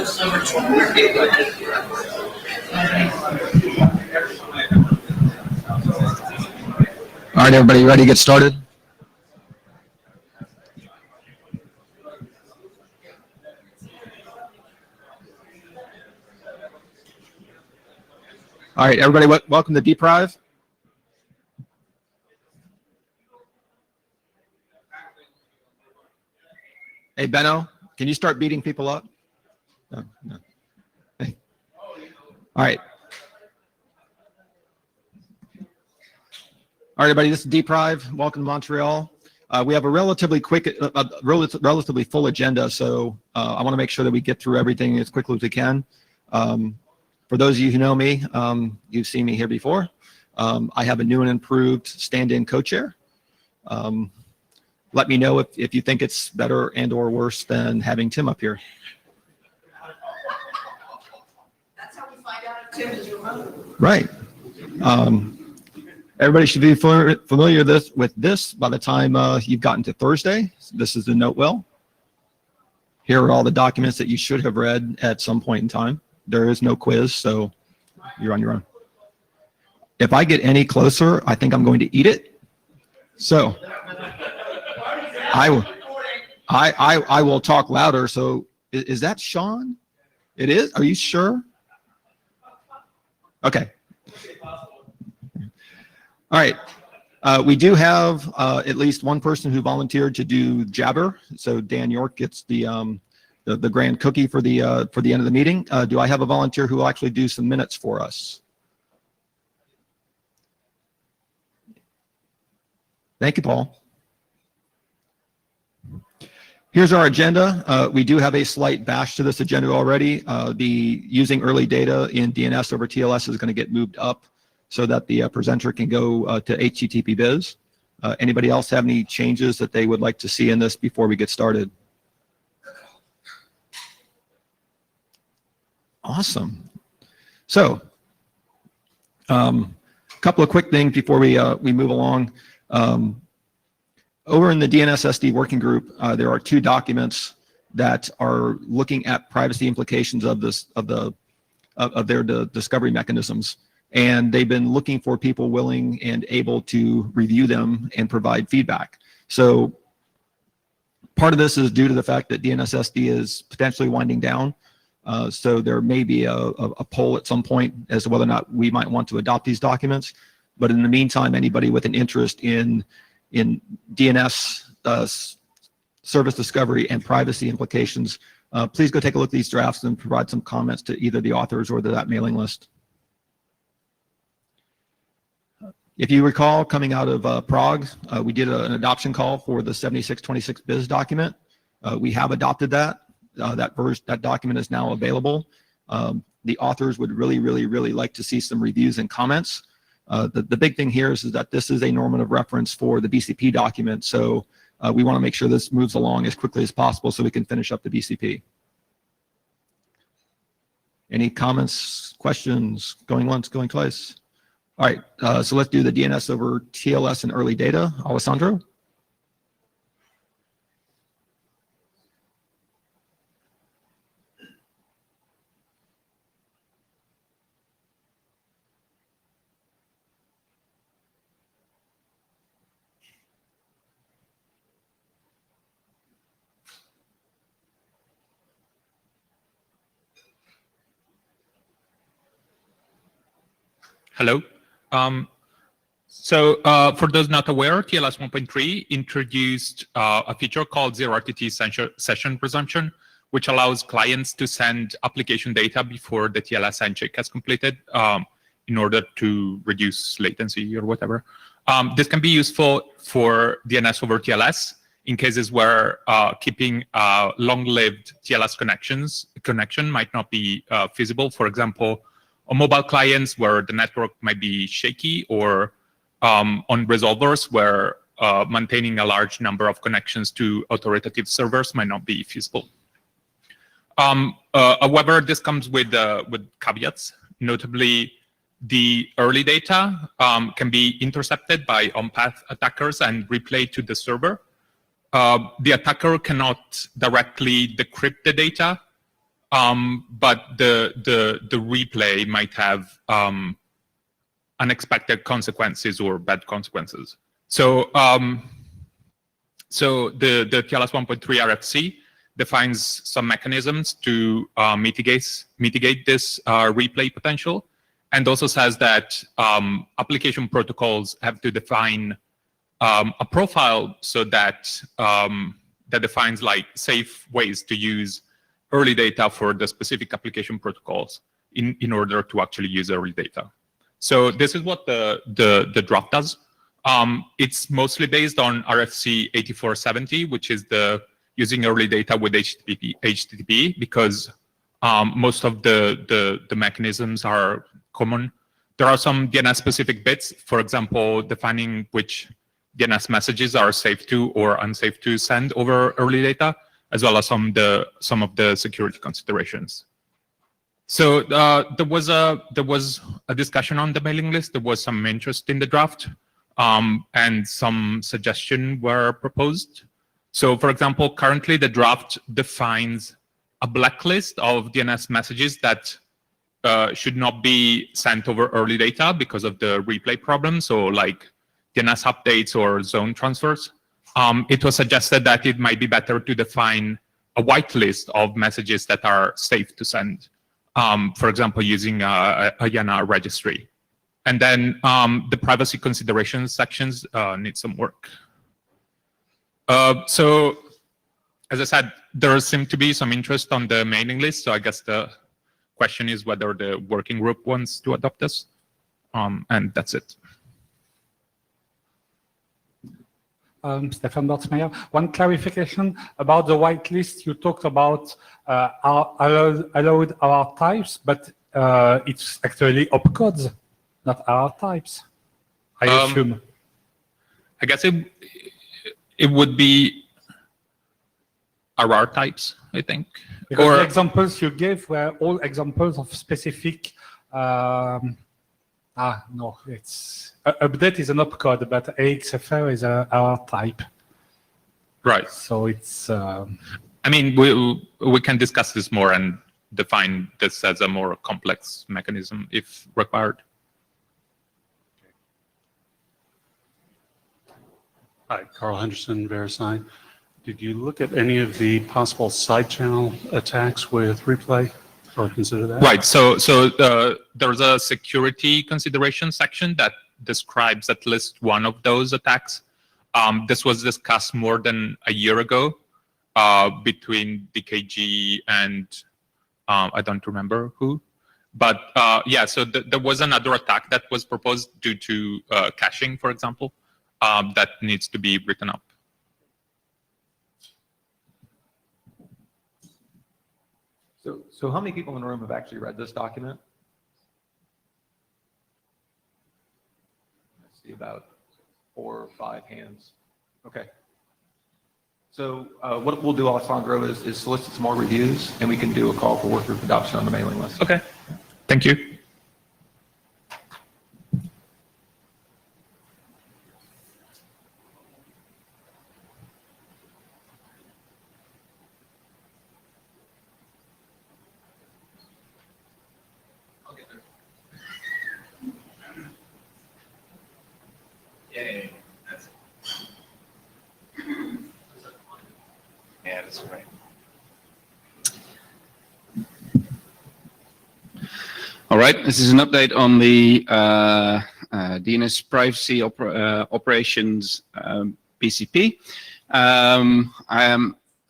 All right, everybody ready to get started? All right, everybody, welcome to Dprive. Hey, Benno, can you start beating people up? No. Hey. All right. All right, everybody, this is Dprive. Welcome to Montreal. We have a relatively quick, relatively full agenda, so I want to make sure that we get through everything as quickly as we can. For those of you who know me, you've seen me here before. I have a new and improved stand-in co-chair. Let me know if you think it's better and or worse than having Tim up here. That's how we find out if Tim is remote. Right. Everybody should be familiar with this by the time you've gotten to Thursday. This is the note well. Here are all the documents that you should have read at some point in time. There is no quiz, so you're on your own. If I get any closer, I think I'm going to eat it. So I will talk louder. So is that Sean? It is? Are you sure? Okay. All right. We do have at least one person who volunteered to do Jabber. So Dan York gets the grand cookie for the end of the meeting. Do I have a volunteer who will actually do some minutes for us? Thank you, Paul. Here's our agenda. We do have a slight bash to this agenda already. The using early data in DNS over TLS is going to get moved up so that the presenter can go to HTTP Viz. Anybody else have any changes that they would like to see in this before we get started? Awesome. So, a couple of quick things before we move along. Over in the DNSSD working group, there are two documents that are looking at privacy implications of their discovery mechanisms, and they've been looking for people willing and able to review them and provide feedback. So part of this is due to the fact that DNSSD is potentially winding down. So there may be a poll at some point as to whether or not we might want to adopt these documents. But in the meantime, anybody with an interest in DNS service discovery and privacy implications, please go take a look at these drafts and provide some comments to either the authors or to that mailing list. If you recall, coming out of Prague, we did an adoption call for the 7626 biz document. We have adopted that. That document is now available. The authors would really like to see some reviews and comments. The big thing here is that this is a normative reference for the BCP document, so we want to make sure this moves along as quickly as possible so we can finish up the BCP. Any comments, questions, going once, going twice? All right, so let's do the DNS over TLS and early data. Alessandro? Hello. For those not aware, TLS 1.3 introduced a feature called Zero RTT session presumption, which allows clients to send application data before the TLS handshake has completed in order to reduce latency or whatever. This can be useful for DNS over TLS in cases where keeping a long-lived TLS connection might not be feasible. For example, on mobile clients where the network might be shaky, or on resolvers where maintaining a large number of connections to authoritative servers might not be feasible. However, this comes with caveats. Notably, the early data can be intercepted by on-path attackers and replayed to the server. The attacker cannot directly decrypt the data but the replay might have unexpected consequences or bad consequences. So so the TLS 1.3 RFC defines some mechanisms to mitigate this replay potential, and also says that application protocols have to define a profile so that that defines like safe ways to use early data for the specific application protocols in order to actually use early data. So this is what the draft does. It's mostly based on RFC 8470, which is the using early data with HTTP, because most of the mechanisms are common. There are some DNS-specific bits, for example, defining which DNS messages are safe to or unsafe to send over early data, as well as some of the security considerations. So there was a discussion on the mailing list. There was some interest in the draft, and some suggestions were proposed. So, for example, currently the draft defines a blacklist of DNS messages that should not be sent over early data because of the replay problem. So, like DNS updates or zone transfers. It was suggested that it might be better to define a whitelist of messages that are safe to send. For example, using a YANA registry. And then the privacy considerations sections need some work. So, as I said, there seemed to be some interest on the mailing list. So I guess the question is whether the working group wants to adopt this. And that's it. Stefan Dortsmeyer, one clarification about the whitelist. You talked about allowed RR types, but it's actually opcodes, not RR types, I assume. I guess it would be RR types, I think. Because or the examples you gave were all examples of specific. No, it's update is an opcode, but AXFR is a RR type. Right. So it's. I mean, we can discuss this more and define this as a more complex mechanism if required. Hi, Carl Henderson, VeriSign. Did you look at any of the possible side channel attacks with replay? Or consider that? Right. So there's a security consideration section that describes at least one of those attacks. This was discussed more than a year ago between DKG and I don't remember who. But yeah, so there was another attack that was proposed due to caching, for example, that needs to be written up. So how many people in the room have actually read this document? I see about 4 or 5 hands. Okay. So what we'll do, Alessandro, is solicit some more reviews, and we can do a call for work group adoption on the mailing list. Okay. Thank you. Yeah, that's right. All right, this is an update on the DNS privacy operations BCP.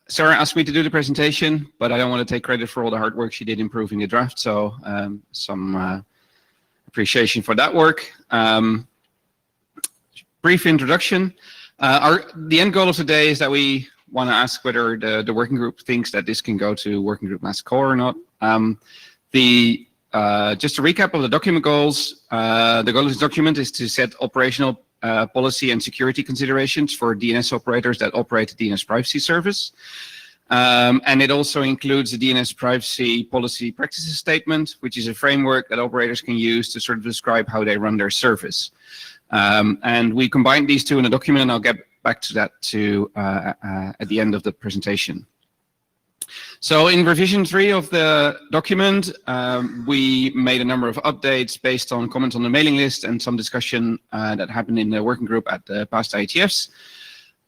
Sarah asked me to do the presentation, but I don't want to take credit for all the hard work she did improving the draft, so some appreciation for that work. Brief introduction. The end goal of today is that we want to ask whether the working group thinks that this can go to working group master core or not. Just a recap of the document goals. The goal of this document is to set operational policy and security considerations for DNS operators that operate the DNS privacy service. And it also includes the DNS privacy policy practices statement, which is a framework that operators can use to sort of describe how they run their service. And we combined these two in a document, and I'll get back to that at the end of the presentation. So in revision 3 of the document, we made a number of updates based on comments on the mailing list and some discussion that happened in the working group at the past IETFs.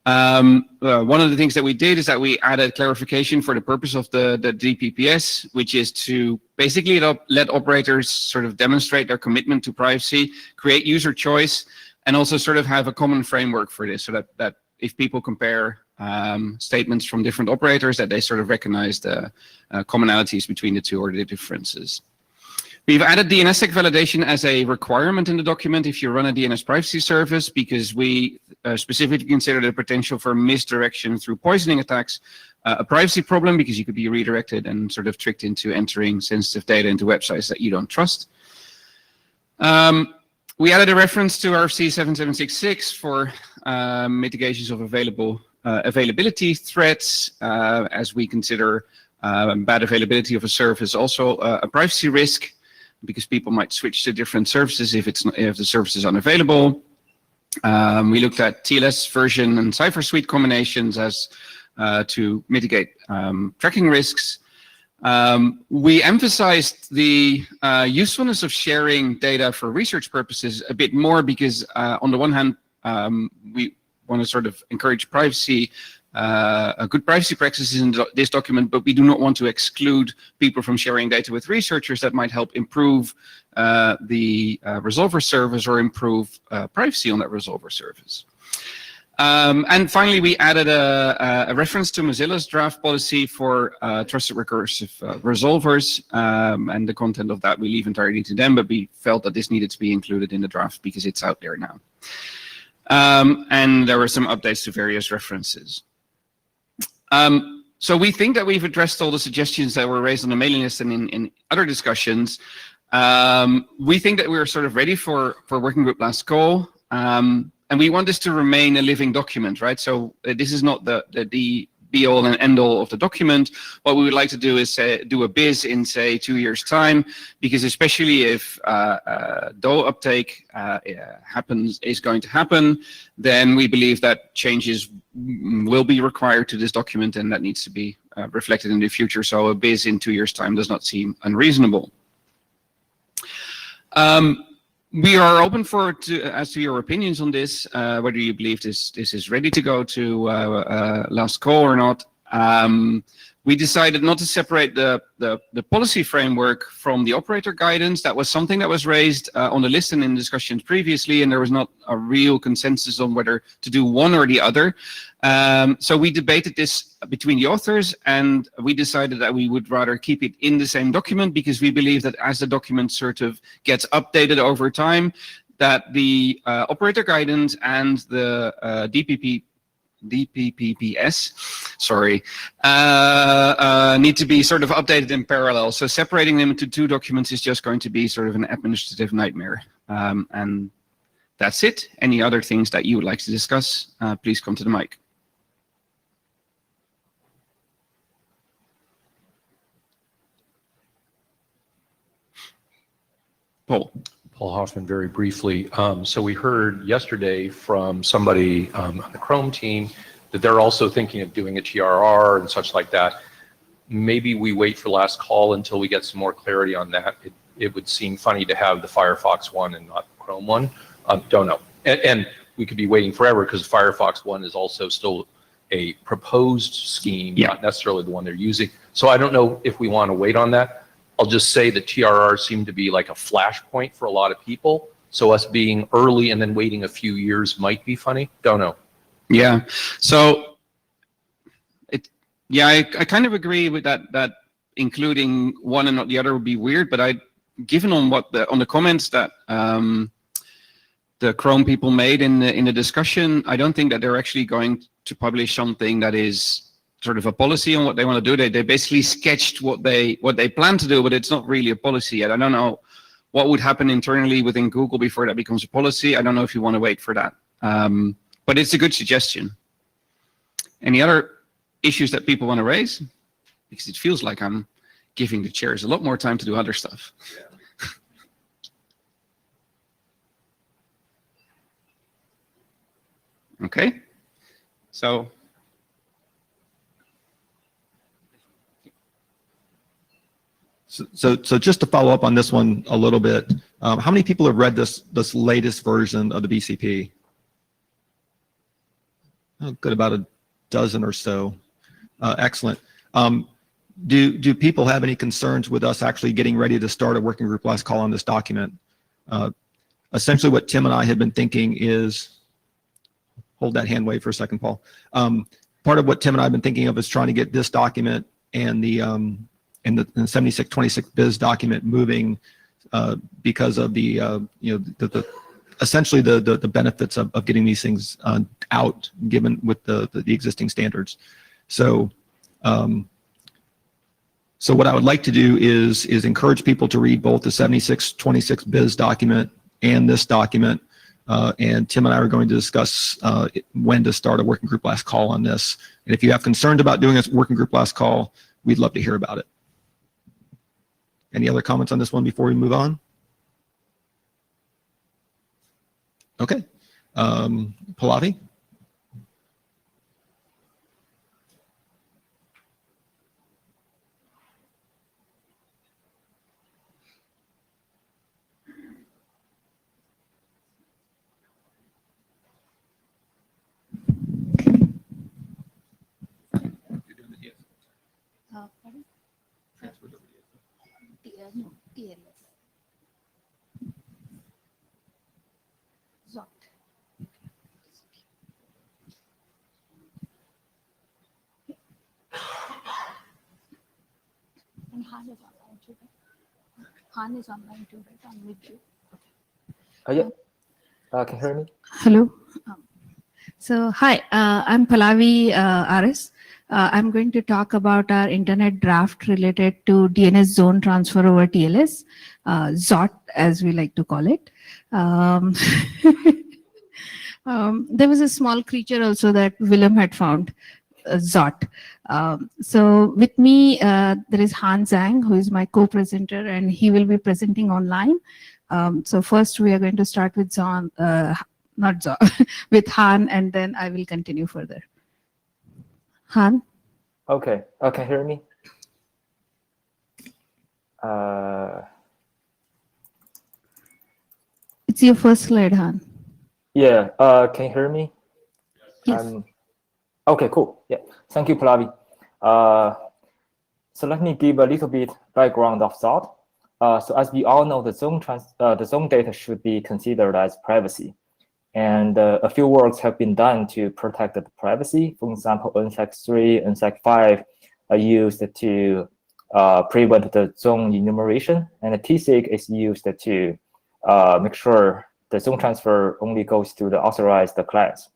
One of the things that we did is that we added clarification for the purpose of the DPPS, which is to basically let operators sort of demonstrate their commitment to privacy, create user choice, and also sort of have a common framework for this, so that if people compare statements from different operators, that they sort of recognize the commonalities between the two or the differences. We've added DNSSEC validation as a requirement in the document if you run a DNS privacy service, because we specifically consider the potential for misdirection through poisoning attacks a privacy problem, because you could be redirected and sort of tricked into entering sensitive data into websites that you don't trust. We added a reference to RFC 7766 for mitigations of availability threats, as we consider bad availability of a service also a privacy risk, because people might switch to different services if the service is unavailable. We looked at TLS version and Cipher suite combinations as to mitigate tracking risks. We emphasized the usefulness of sharing data for research purposes a bit more, because on the one hand, we want to sort of encourage privacy, good privacy practices in this document, but we do not want to exclude people from sharing data with researchers that might help improve the resolver service or improve privacy on that resolver service. And finally, we added a reference to Mozilla's draft policy for trusted recursive resolvers, and the content of that we leave entirely to them, but we felt that this needed to be included in the draft because it's out there now. And there were some updates to various references. So we think that we've addressed all the suggestions that were raised on the mailing list and in other discussions. We think that we're sort of ready for working group last call. And we want this to remain a living document, right? So this is not the be-all and end-all of the document. What we would like to do is do a biz in, say, 2 years' time, because especially if DOE uptake is going to happen, then we believe that changes will be required to this document, and that needs to be reflected in the future. So a biz in 2 years' time does not seem unreasonable. We are open as to your opinions on this, whether you believe this is ready to go to last call or not. We decided not to separate the policy framework from the operator guidance. That was something that was raised on the list and in discussions previously, and there was not a real consensus on whether to do one or the other. So we debated this between the authors, and we decided that we would rather keep it in the same document, because we believe that as the document sort of gets updated over time, that the operator guidance and the DPPPS, sorry, need to be sort of updated in parallel. So separating them into two documents is just going to be sort of an administrative nightmare. And that's it. Any other things that you would like to discuss, please come to the mic. Paul. Paul Hoffman, very briefly. So we heard yesterday from somebody on the Chrome team that they're also thinking of doing a TRR and such like that. Maybe we wait for last call until we get some more clarity on that. It would seem funny to have the Firefox one and not the Chrome one. Don't know. And we could be waiting forever, because Firefox one is also still a proposed scheme, not necessarily the one they're using. So I don't know if we want to wait on that. I'll just say that TRR seemed to be like a flashpoint for a lot of people. So us being early and then waiting a few years might be funny. Don't know. Yeah. So I kind of agree with that including one and not the other would be weird. But given on the comments that the Chrome people made in the discussion, I don't think that they're actually going to publish something that is sort of a policy on what they want to do. They basically sketched what they plan to do, but it's not really a policy yet. I don't know what would happen internally within Google before that becomes a policy. I don't know if you want to wait for that. But it's a good suggestion. Any other issues that people want to raise? Because it feels like I'm giving the chairs a lot more time to do other stuff. Yeah. Okay. So So just to follow up on this one a little bit, how many people have read this latest version of the BCP? Oh, good, about a dozen or so. Excellent. Do people have any concerns with us actually getting ready to start a working group last call on this document? Essentially what Tim and I have been thinking is, hold that hand wave for a second, Paul. Part of what Tim and I have been thinking of is trying to get this document and the 7626 biz document moving because of the essentially the benefits of getting these things out given with the existing standards. So so what I would like to do is encourage people to read both the 7626 biz document and this document. And Tim and I are going to discuss when to start a working group last call on this. And if you have concerns about doing a working group last call, we'd love to hear about it. Any other comments on this one before we move on? Okay. Pallavi? Pardon? No, TLS. Zot. And Han is online too, right? Han is online too, right? I'm with you. Yeah. Can you hear me? Hello. So hi, I'm Pallavi RS. I'm going to talk about our internet draft related to DNS zone transfer over TLS, ZOT as we like to call it. There was a small creature also that Willem had found, ZOT. So with me, there is Han Zhang, who is my co-presenter, and he will be presenting online. So first we are going to start with Zon, not Zon, with Han, and then I will continue further. Han? Okay. Can you hear me? It's your first slide, Han. Yeah. Can you hear me? Yes. Okay, cool. Yeah. Thank you, Pallavi. So let me give a little bit background of ZOT. So as we all know, the zone data should be considered as privacy. And a few works have been done to protect the privacy. For example, NSEC 3, NSEC 5 are used to prevent the zone enumeration, and the TSIG is used to make sure the zone transfer only goes to the authorized class.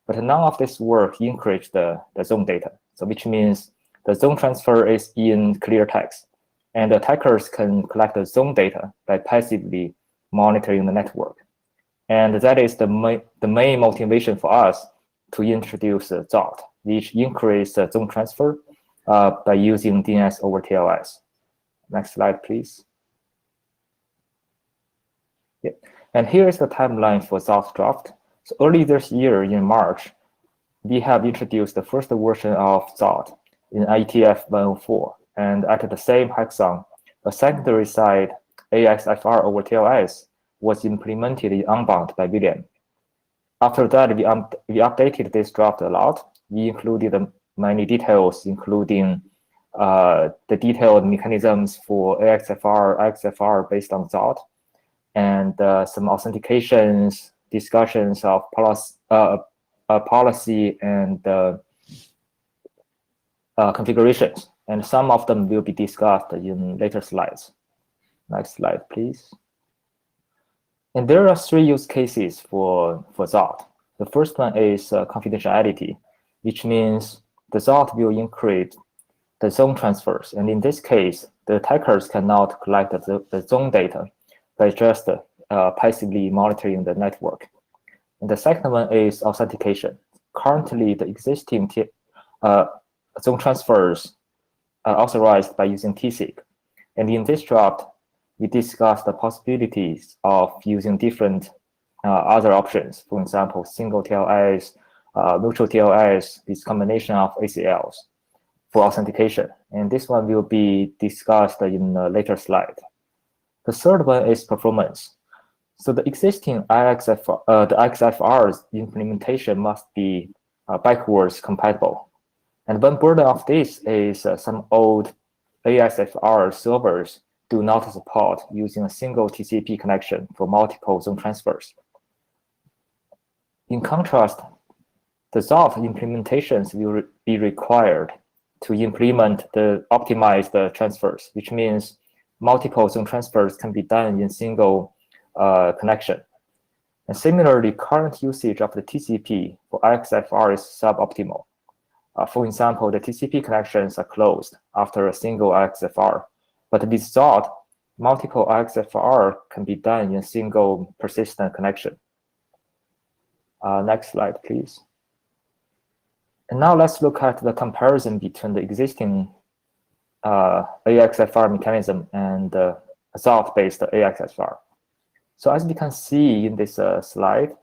But none of this work encrypts the zone data, so which means the zone transfer is in clear text, and attackers can collect the zone data by passively monitoring the network. And that is the main motivation for us to introduce ZOT, which increases zone transfer by using DNS over TLS. Next slide, please. Yeah. And here is the timeline for ZOT draft. So early this year in March, we have introduced the first version of ZOT in IETF 104. And at the same hackathon, a secondary side AXFR over TLS was implemented in Unbound by William. After that, we updated this draft a lot. We included many details, including the detailed mechanisms for AXFR, XFR based on ZOT, and some authentications, discussions of policy and configurations. And some of them will be discussed in later slides. Next slide, please. And there are three use cases for ZOT. The first one is confidentiality, which means the ZOT will encrypt the zone transfers. And in this case, the attackers cannot collect the zone data by just passively monitoring the network. And the second one is authentication. Currently, the existing zone transfers are authorized by using TSIG. And in this draft, we discussed the possibilities of using different other options. For example, single TLS, mutual TLS, this combination of ACLs. for authentication. And this one will be discussed in a later slide. The third one is performance. So the existing IXFR's implementation must be backwards compatible. And one burden of this is some old AXFR servers do not support using a single TCP connection for multiple zone transfers. In contrast, the ZOT implementations will be required to implement the optimized transfers, which means multiple zone transfers can be done in single connection. And similarly, current usage of the TCP for IXFR is suboptimal. For example, the TCP connections are closed after a single IXFR, but with ZOT, multiple IXFR can be done in a single persistent connection. Next slide, please. And now let's look at the comparison between the existing AXFR mechanism and the ZOT-based AXFR. So as we can see in this slide,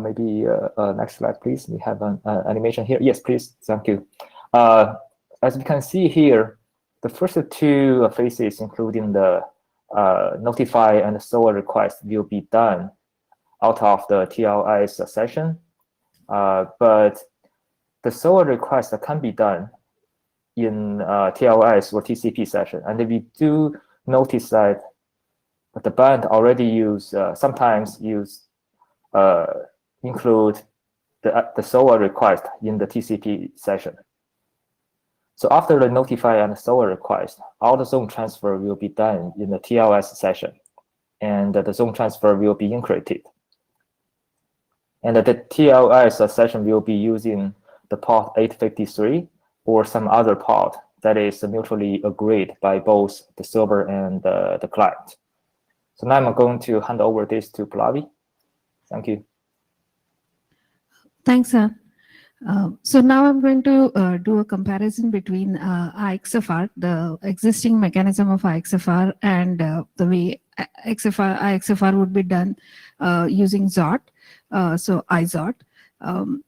maybe next slide, please. We have an animation here. Yes, please. Thank you. As we can see here, the first two phases, including the notify and SOA request, will be done out of the TLS session. But the SOA request can be done in TLS or TCP session. And we do notice that the band already sometimes include the SOA request in the TCP session. So after the notify and SOA request, all the zone transfer will be done in the TLS session, and the zone transfer will be encrypted. And the TLS session will be using the port 853 or some other port that is mutually agreed by both the server and the client. So now I'm going to hand over this to Pallavi. Thank you. Thanks, sir. So now I'm going to do a comparison between IXFR, the existing mechanism of IXFR, and the way IXFR would be done using ZOT, so iZOT.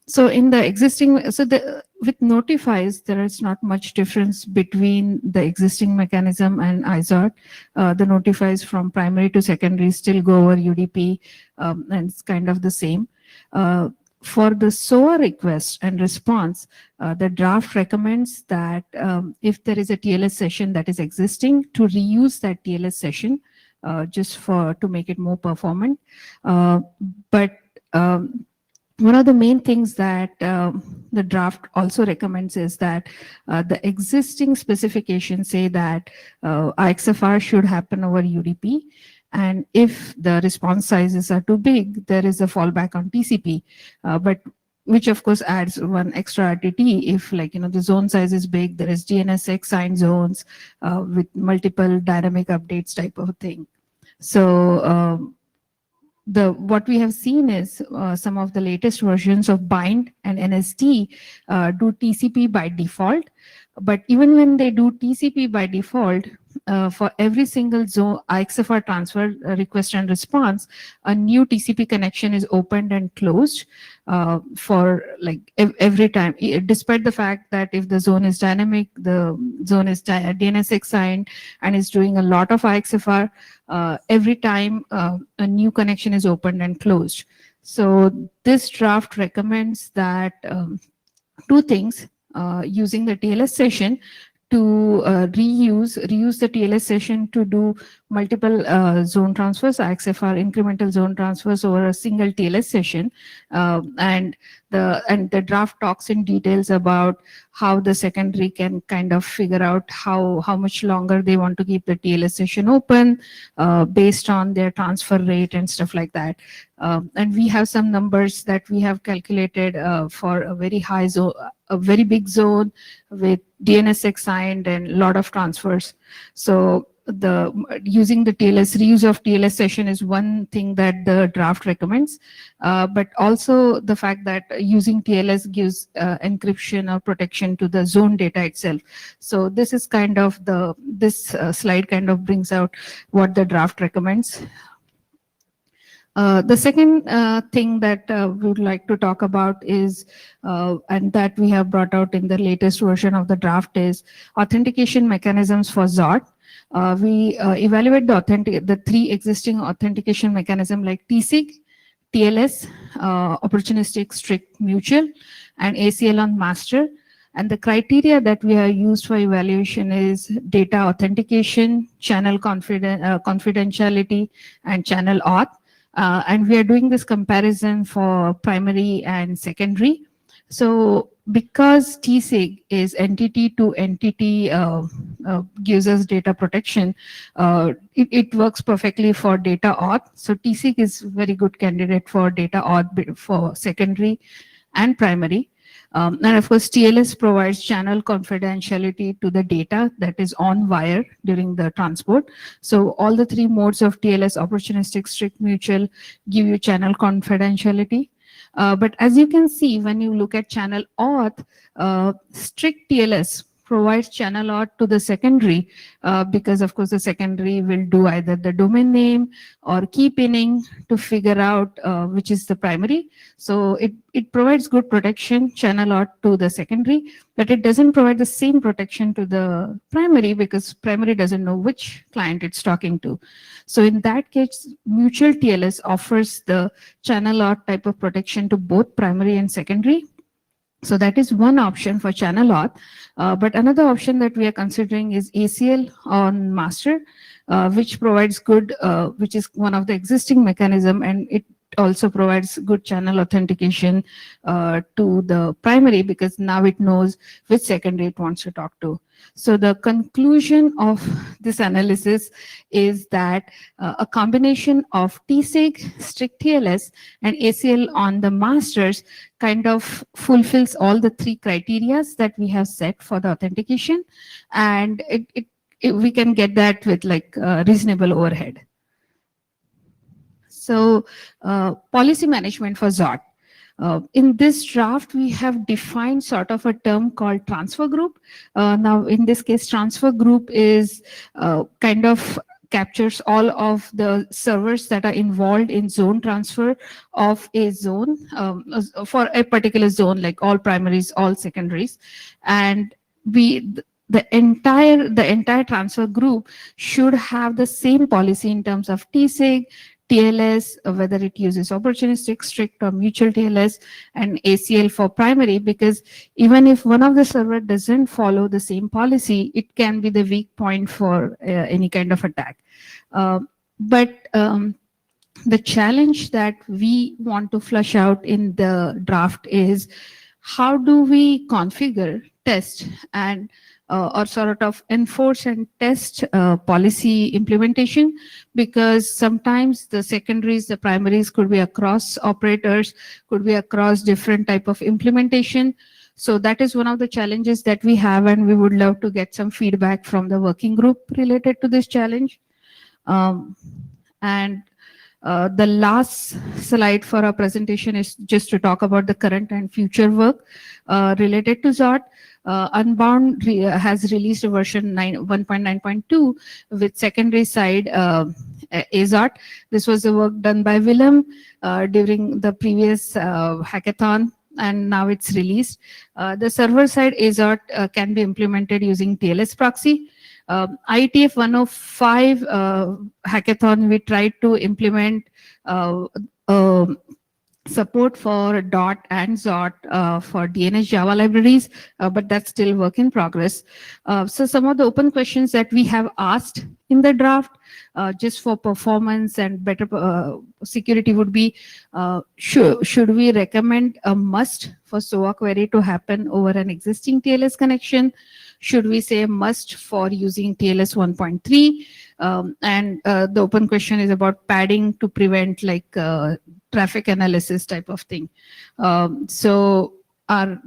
So in the existing, with notifies, there is not much difference between the existing mechanism and iZOT. The notifies from primary to secondary still go over UDP, and it's kind of the same. For the SOA request and response, the draft recommends that if there is a TLS session that is existing, to reuse that TLS session just to make it more performant. But one of the main things that the draft also recommends is that the existing specifications say that IXFR should happen over UDP. And if the response sizes are too big, there is a fallback on TCP, but which of course adds one extra RTT. If the zone size is big, there is DNSX signed zones with multiple dynamic updates type of thing. So what we have seen is some of the latest versions of Bind and NST do TCP by default. But even when they do TCP by default, for every single zone IXFR transfer request and response, a new TCP connection is opened and closed for every time, despite the fact that if the zone is dynamic, the zone is DNSX signed and is doing a lot of IXFR, every time a new connection is opened and closed. So this draft recommends that two things, using the TLS session to reuse the TLS session to do multiple zone transfers, IXFR incremental zone transfers over a single TLS session, and the draft talks in details about how the secondary can kind of figure out how much longer they want to keep the TLS session open based on their transfer rate and stuff like that. And we have some numbers that we have calculated for a very high zone, a very big zone with DNSX signed and a lot of transfers. So using the reuse of TLS session is one thing that the draft recommends, but also the fact that using TLS gives encryption or protection to the zone data itself. So this is kind of this slide kind of brings out what the draft recommends. The second thing that we would like to talk about is, and that we have brought out in the latest version of the draft, is authentication mechanisms for ZOT. We evaluate the three existing authentication mechanisms like TSIG, TLS, opportunistic strict mutual, and ACL on master. And the criteria that we have used for evaluation is data authentication, channel confidentiality, and channel auth. And we are doing this comparison for primary and secondary. So because TSIG is entity to entity, gives us data protection, it works perfectly for data auth. So TSIG is very good candidate for data auth for secondary and primary. And of course, TLS provides channel confidentiality to the data that is on wire during the transport. So all the three modes of TLS, opportunistic, strict, mutual, give you channel confidentiality. But as you can see, when you look at channel auth, strict TLS provides channel auth to the secondary, because of course the secondary will do either the domain name or key pinning to figure out which is the primary. So it provides good protection, channel auth to the secondary, but it doesn't provide the same protection to the primary because primary doesn't know which client it's talking to. So in that case, mutual TLS offers the channel auth type of protection to both primary and secondary. So that is one option for channel auth. But another option that we are considering is ACL on master, which provides good, which is one of the existing mechanism, and it also provides good channel authentication to the primary because now it knows which secondary it wants to talk to. So the conclusion of this analysis is that a combination of TSIG, strict TLS, and ACL on the masters kind of fulfills all the three criteria that we have set for the authentication, and we can get that with like reasonable overhead. So policy management for ZOT. In this draft, we have defined sort of a term called transfer group. Now, in this case, transfer group is kind of captures all of the servers that are involved in zone transfer of a zone for a particular zone, like all primaries, all secondaries. And the entire transfer group should have the same policy in terms of TSIG, TLS, whether it uses opportunistic, strict, or mutual TLS, and ACL for primary, because even if one of the server doesn't follow the same policy, it can be the weak point for any kind of attack. But the challenge that we want to flush out in the draft is how do we configure, test, and or sort of enforce and test policy implementation, because sometimes the secondaries, the primaries could be across operators, could be across different type of implementation. So that is one of the challenges that we have, and we would love to get some feedback from the working group related to this challenge. And the last slide for our presentation is just to talk about the current and future work related to ZOT. Unbound has released a version 1.9.2 with secondary side AZOT. This was the work done by Willem during the previous hackathon, and now it's released. The server side AZOT can be implemented using TLS proxy. IETF 105 hackathon, we tried to implement support for DOT and ZOT for DNS Java libraries, but that's still work in progress. So some of the open questions that we have asked in the draft, just for performance and better security, would be, should we recommend a must for SOA query to happen over an existing TLS connection? Should we say must for using TLS 1.3? And the open question is about padding to prevent like traffic analysis type of thing. So our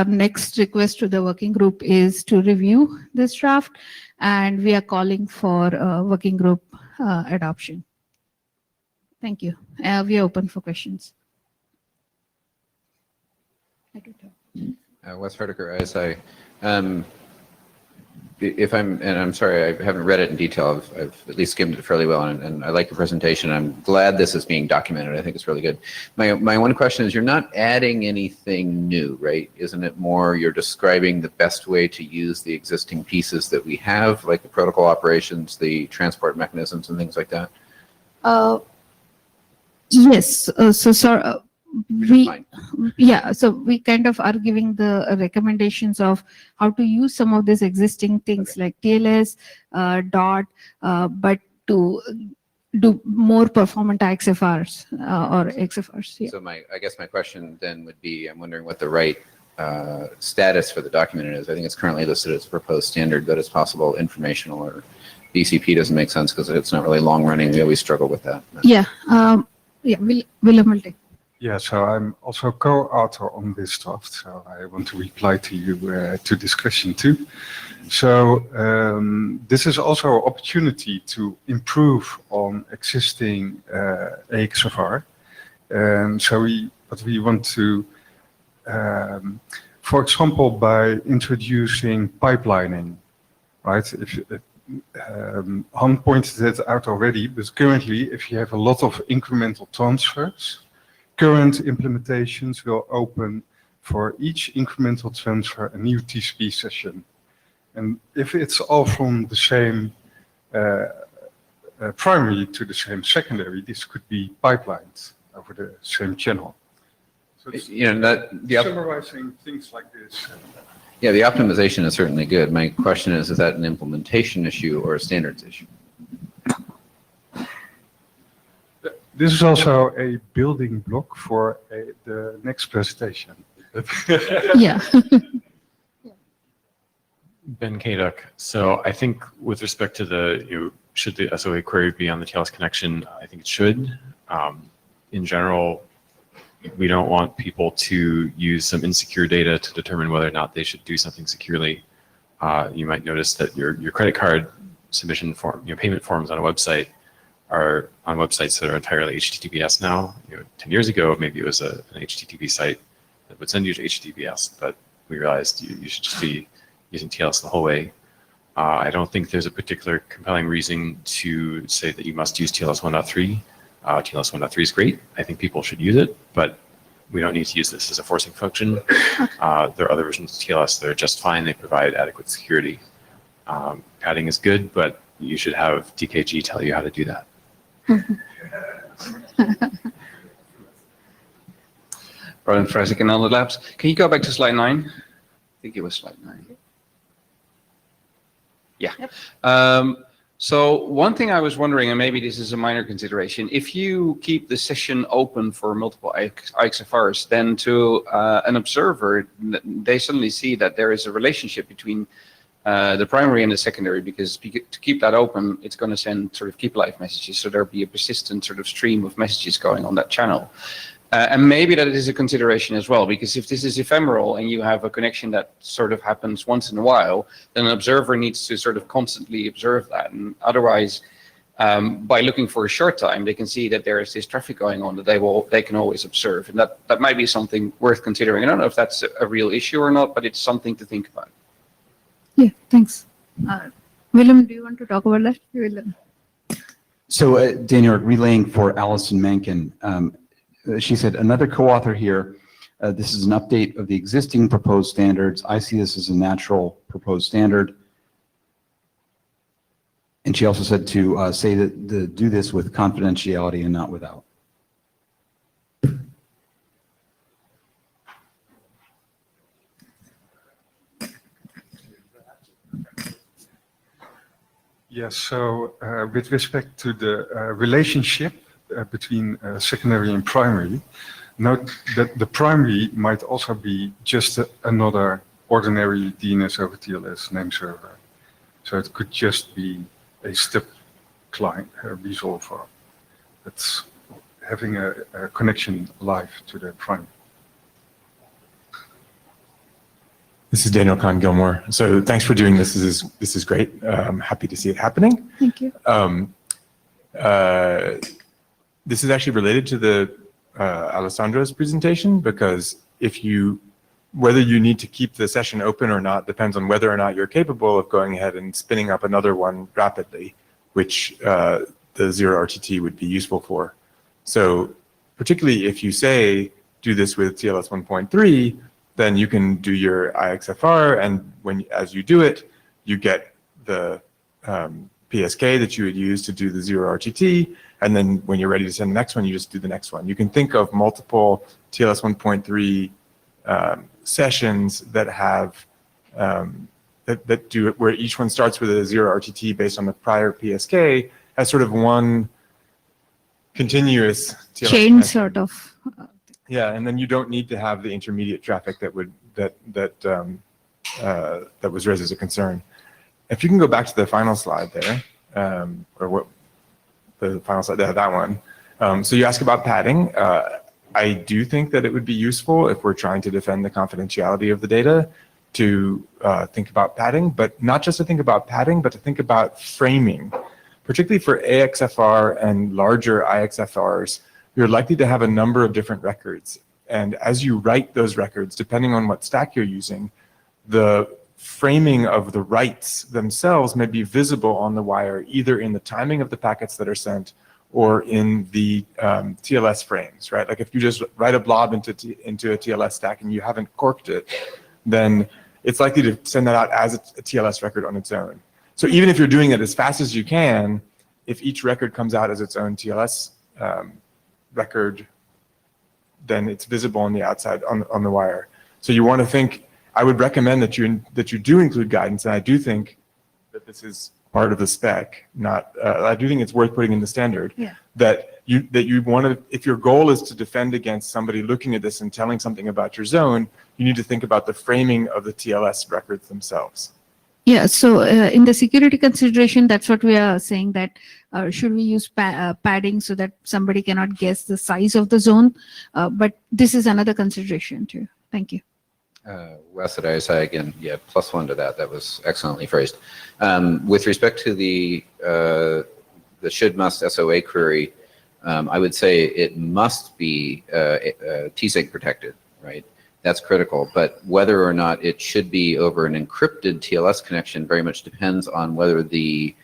next request to the working group is to review this draft, and we are calling for working group adoption. Thank you. We are open for questions. Wes Hardiker, ISI. I'm sorry, I haven't read it in detail. I've at least skimmed it fairly well, and I like your presentation. I'm glad this is being documented. I think it's really good. My one question is, you're not adding anything new, right? Isn't it more you're describing the best way to use the existing pieces that we have, like the protocol operations, the transport mechanisms, and things like that? Yes. Fine. So we kind of are giving the recommendations of how to use some of these existing things like TLS, DOT, but to do more performant XFRs or XFRs. Yeah. So I guess my question then would be, I'm wondering what the right status for the document is. I think it's currently listed as proposed standard, but it's possible informational or BCP doesn't make sense because it's not really long running. We always struggle with that. Yeah. Willem will take. Yeah, so I'm also co-author on this draft, so I want to reply to you to this question too. So this is also an opportunity to improve on existing AXFR. So what we want to, for example, by introducing pipelining, right? Han pointed it out already, but currently, if you have a lot of incremental transfers, current implementations will open for each incremental transfer a new TCP session. And if it's all from the same primary to the same secondary, this could be pipelined over the same channel. So it's summarizing things like this. Yeah, the optimization is certainly good. My question is that an implementation issue or a standards issue? This is also a building block for the next presentation. Yeah. Ben Kaduk. So I think with respect to should the SOA query be on the TLS connection, I think it should. In general, we don't want people to use some insecure data to determine whether or not they should do something securely. You might notice that your credit card submission form, payment forms on a website are on websites that are entirely HTTPS now. 10 years ago, maybe it was an HTTP site that would send you to HTTPS, but we realized you should just be using TLS the whole way. I don't think there's a particular compelling reason to say that you must use TLS 1.3. TLS 1.3 is great. I think people should use it, but we don't need to use this as a forcing function. There are other versions of TLS that are just fine. They provide adequate security. Padding is good, but you should have DKG tell you how to do that. Roland Fresick and Knowledge Labs. Can you go back to slide 9? I think it was slide 9. Yeah. Yep. So one thing I was wondering, and maybe this is a minor consideration, if you keep the session open for multiple IXFRs, then to an observer, they suddenly see that there is a relationship between the primary and the secondary, because to keep that open, it's going to send sort of keep live messages. So there'll be a persistent sort of stream of messages going on that channel. And maybe that is a consideration as well, because if this is ephemeral and you have a connection that sort of happens once in a while, then an observer needs to sort of constantly observe that. And otherwise, by looking for a short time, they can see that there is this traffic going on that they can always observe. And that might be something worth considering. I don't know if that's a real issue or not, but it's something to think about. Yeah, thanks. Willem, do you want to talk about that? Willem. So Daniel, relaying for Alison Menken, she said, another co-author here, this is an update of the existing proposed standards. I see this as a natural proposed standard. And she also said to say that do this with confidentiality and not without. Yes, so with respect to the relationship between secondary and primary, note that the primary might also be just another ordinary DNS over TLS name server. So it could just be a step client resolver that's having a connection live to the primary. This is Daniel Kahn-Gilmore. So thanks for doing this. This is great. I'm happy to see it happening. Thank you. This is actually related to the Alessandro's presentation, because if you whether you need to keep the session open or not depends on whether or not you're capable of going ahead and spinning up another one rapidly, which the zero RTT would be useful for. So particularly if you say, do this with TLS 1.3, then you can do your IXFR, and as you do it, you get the PSK that you would use to do the zero RTT, and then when you're ready to send the next one, you just do the next one. You can think of multiple TLS 1.3 sessions that have that do it, where each one starts with a zero RTT based on the prior PSK as sort of one continuous TLS Chain connection. sort of. Yeah, and then you don't need to have the intermediate traffic that was raised as a concern. If you can go back to the final slide there, or what the final slide, that one. So you ask about padding. I do think that it would be useful if we're trying to defend the confidentiality of the data to think about padding, but not just to think about padding, but to think about framing. Particularly for AXFR and larger IXFRs, you're likely to have a number of different records. And as you write those records, depending on what stack you're using, the framing of the writes themselves may be visible on the wire, either in the timing of the packets that are sent or in the TLS frames, right? Like if you just write a blob into a TLS stack and you haven't corked it, then it's likely to send that out as a TLS record on its own. So even if you're doing it as fast as you can, if each record comes out as its own TLS record, then it's visible on the outside on the wire. So you want to think. I would recommend that you do include guidance, and I do think that this is part of the spec. I do think it's worth putting in the standard. Yeah. That you want to, if your goal is to defend against somebody looking at this and telling something about your zone, you need to think about the framing of the TLS records themselves. Yeah, so in the security consideration, that's what we are saying, that should we use padding so that somebody cannot guess the size of the zone? But this is another consideration too. Thank you. Wes at ISI again, yeah, +1 to that. That was excellently phrased. With respect to the should must SOA query, I would say it must be TSIG protected, right? That's critical, but whether or not it should be over an encrypted TLS connection very much depends on whether the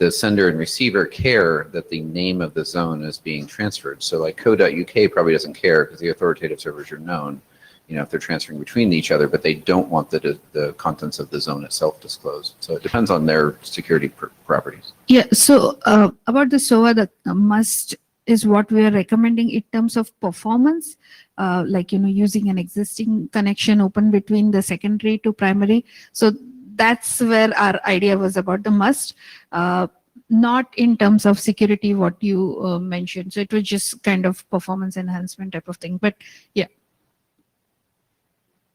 sender and receiver care that the name of the zone is being transferred. So like co.uk probably doesn't care because the authoritative servers are known, if they're transferring between each other, but they don't want the contents of the zone itself disclosed. So it depends on their security properties. Yeah, so about the SOA, the must is what we are recommending in terms of performance, like, using an existing connection open between the secondary to primary. So that's where our idea was about the must, not in terms of security, what you mentioned. So it was just kind of performance enhancement type of thing, but yeah.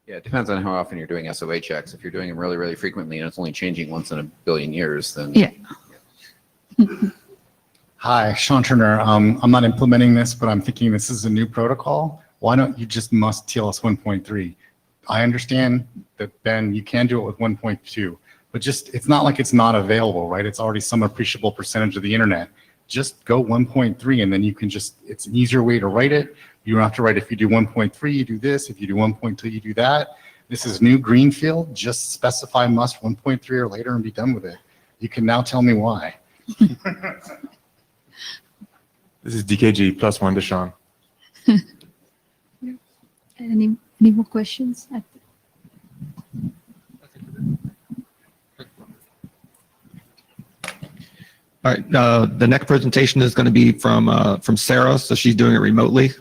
Yeah, it depends on how often you're doing SOA checks. If you're doing them really, really frequently and it's only changing once in a billion years, then... Yeah. Hi, Sean Turner. I'm not implementing this, but I'm thinking this is a new protocol. Why don't you just must TLS 1.3? I understand that, Ben, you can do it with 1.2, but it's not like it's not available, right? It's already some appreciable percentage of the internet. Just go 1.3 and then you can it's an easier way to write it. You don't have to write, if you do 1.3, you do this. If you do 1.2, you do that. This is new greenfield. Just specify must 1.3 or later and be done with it. You can now tell me why. This is DKG +1 to Sean. Any more questions? All right, the next presentation is going to be from Sarah, so she's doing it remotely.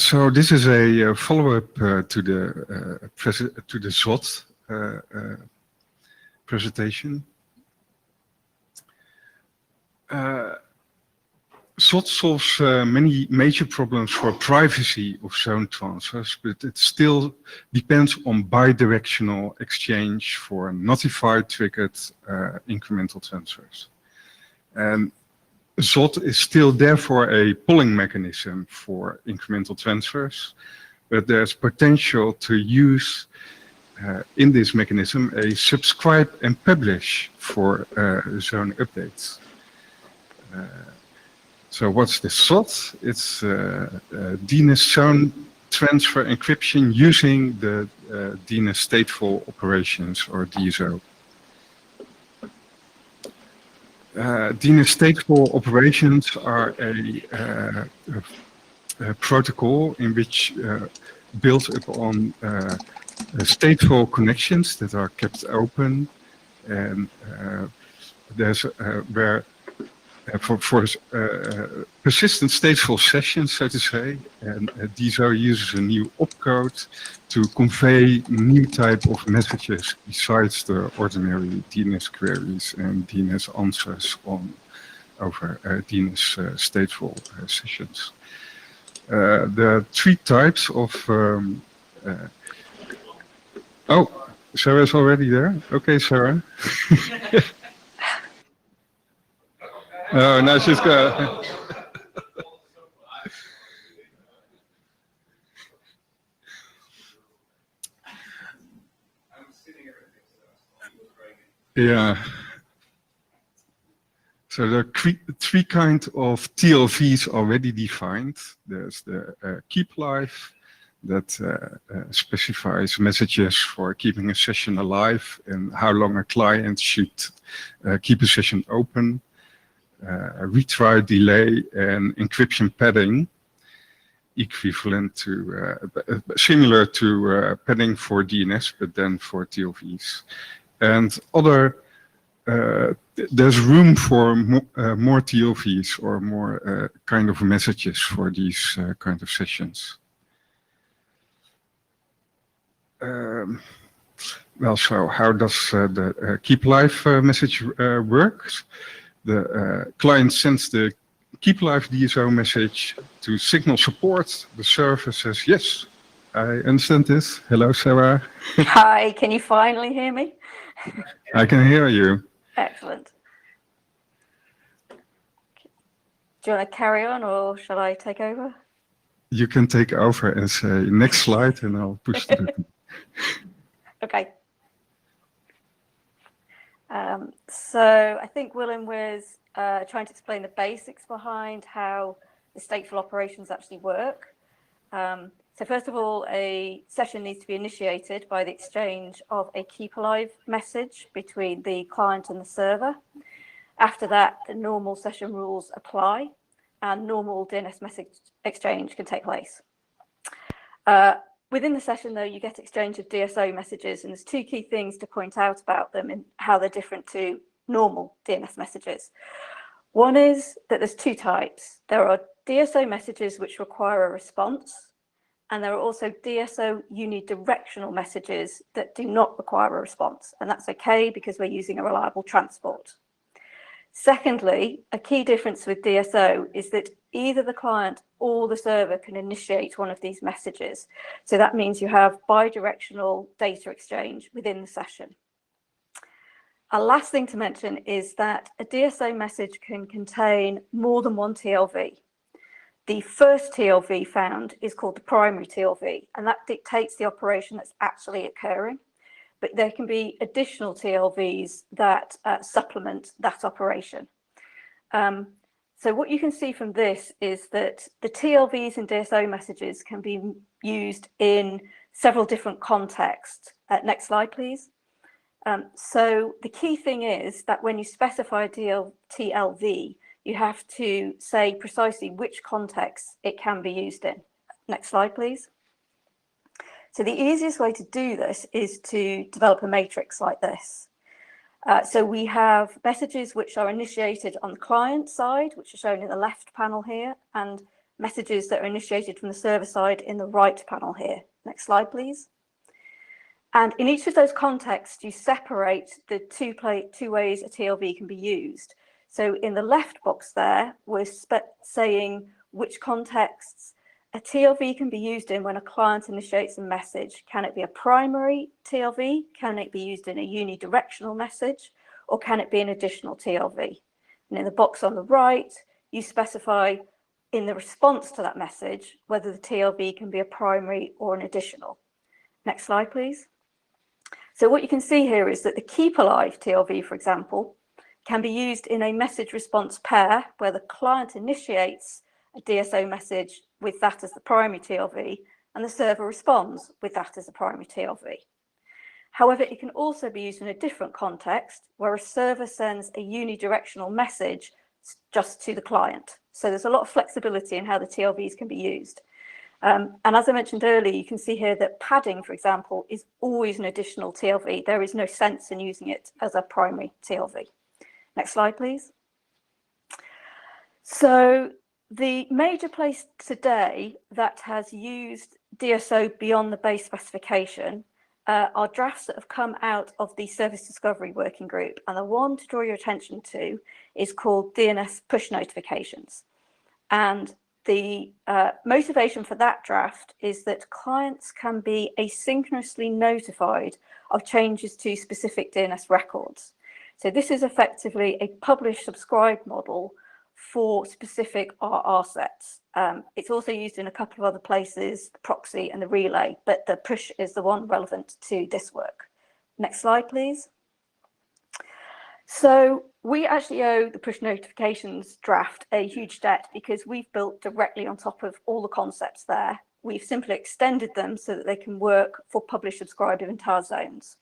So this is a follow-up to the ZOT presentation. ZOT solves many major problems for privacy of zone transfers, but it still depends on bidirectional exchange for notified triggered incremental transfers. And ZOT is still therefore a polling mechanism for incremental transfers, but there's potential to use in this mechanism a subscribe and publish for zone updates. So what's the ZOT? It's DNS zone transfer encryption using the DNS stateful operations, or DSO. DNS stateful operations are a protocol in which built upon stateful connections that are kept open, and there's where for persistent stateful sessions, so to say, and DSO uses a new opcode to convey new type of messages besides the ordinary DNS queries and DNS answers over DNS stateful sessions. There are three types of oh, Sarah's already there? Okay, Sarah. Oh, now she's got. Yeah. So there are three kinds of TLVs already defined. There's the keep live that specifies messages for keeping a session alive and how long a client should keep a session open. Retry delay and encryption padding, equivalent to similar to padding for DNS, but then for TLVs. And other, there's room for more TLVs or more kind of messages for these kind of sessions. Well, so how does the keep live message work? The client sends the keep live DSO message to signal support. The server says, yes, I understand this. Hello, Sarah. Hi, can you finally hear me? I can hear you. Excellent. Do you want to carry on or shall I take over? You can take over and say next slide and I'll push the button. Okay. So I think Willem was trying to explain the basics behind how the stateful operations actually work. So first of all, a session needs to be initiated by the exchange of a keep alive message between the client and the server. After that, the normal session rules apply and normal DNS message exchange can take place. Within the session, though, you get exchange of DSO messages, and there's two key things to point out about them and how they're different to normal DNS messages. One is that there's two types. There are DSO messages which require a response, and there are also DSO unidirectional messages that do not require a response, and that's okay because we're using a reliable transport. Secondly, a key difference with DSO is that either the client or the server can initiate one of these messages. So that means you have bidirectional data exchange within the session. A last thing to mention is that a DSO message can contain more than one TLV. The first TLV found is called the primary TLV, and that dictates the operation that's actually occurring. But there can be additional TLVs that supplement that operation. So what you can see from this is that the TLVs in DSO messages can be used in several different contexts. Next slide, please. So the key thing is that when you specify a TLV, you have to say precisely which context it can be used in. Next slide, please. So the easiest way to do this is to develop a matrix like this. So we have messages which are initiated on the client side, which are shown in the left panel here, and messages that are initiated from the server side in the right panel here. Next slide, please. And in each of those contexts, you separate the two ways a TLV can be used. So in the left box there, we're saying which contexts a TLV can be used in when a client initiates a message. Can it be a primary TLV? Can it be used in a unidirectional message? Or can it be an additional TLV? And in the box on the right, you specify in the response to that message whether the TLV can be a primary or an additional. Next slide, please. So what you can see here is that the keep alive TLV, for example, can be used in a message response pair where the client initiates a DSO message with that as the primary TLV and the server responds with that as the primary TLV. However, it can also be used in a different context where a server sends a unidirectional message just to the client. So there's a lot of flexibility in how the TLVs can be used. And as I mentioned earlier, you can see here that padding, for example, is always an additional TLV. There is no sense in using it as a primary TLV. Next slide, please. So the major place today that has used DSO beyond the base specification are drafts that have come out of the Service Discovery Working Group. And the one to draw your attention to is called DNS push notifications. And the motivation for that draft is that clients can be asynchronously notified of changes to specific DNS records. So this is effectively a publish-subscribe model for specific RR sets. It's also used in a couple of other places, the proxy and the relay, but the push is the one relevant to this work. Next slide, please. So we actually owe the push notifications draft a huge debt because we've built directly on top of all the concepts there. We've simply extended them so that they can work for publish subscribe of entire zones.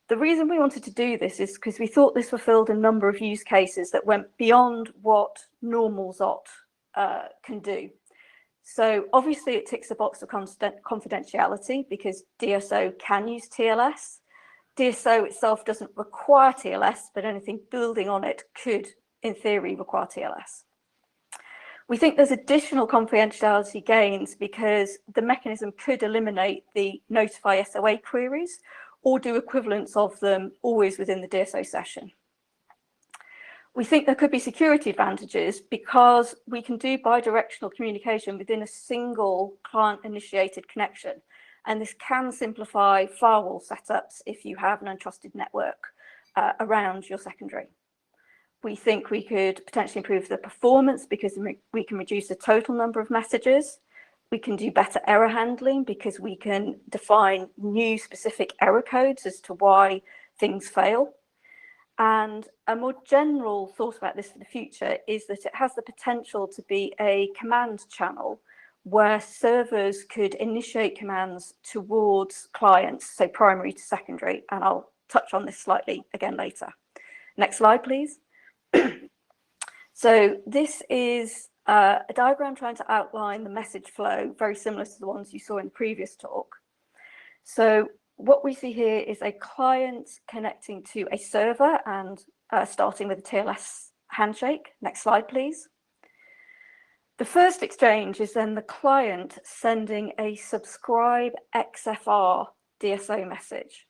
The reason we wanted to do this is because we thought this fulfilled a number of use cases that went beyond what normal ZOT can do. So obviously it ticks the box of confidentiality because DSO can use TLS. DSO itself doesn't require TLS, but anything building on it could, in theory, require TLS. We think there's additional confidentiality gains because the mechanism could eliminate the notify SOA queries or do equivalents of them always within the DSO session. We think there could be security advantages because we can do bidirectional communication within a single client-initiated connection. And this can simplify firewall setups if you have an untrusted network around your secondary. We think we could potentially improve the performance because we can reduce the total number of messages. We can do better error handling because we can define new specific error codes as to why things fail. And a more general thought about this for the future is that it has the potential to be a command channel where servers could initiate commands towards clients, so primary to secondary, and I'll touch on this slightly again later. Next slide, please. So this is a diagram trying to outline the message flow, very similar to the ones you saw in the previous talk. So what we see here is a client connecting to a server and starting with a TLS handshake. Next slide, please. The first exchange is then the client sending a subscribe XFR DSO message.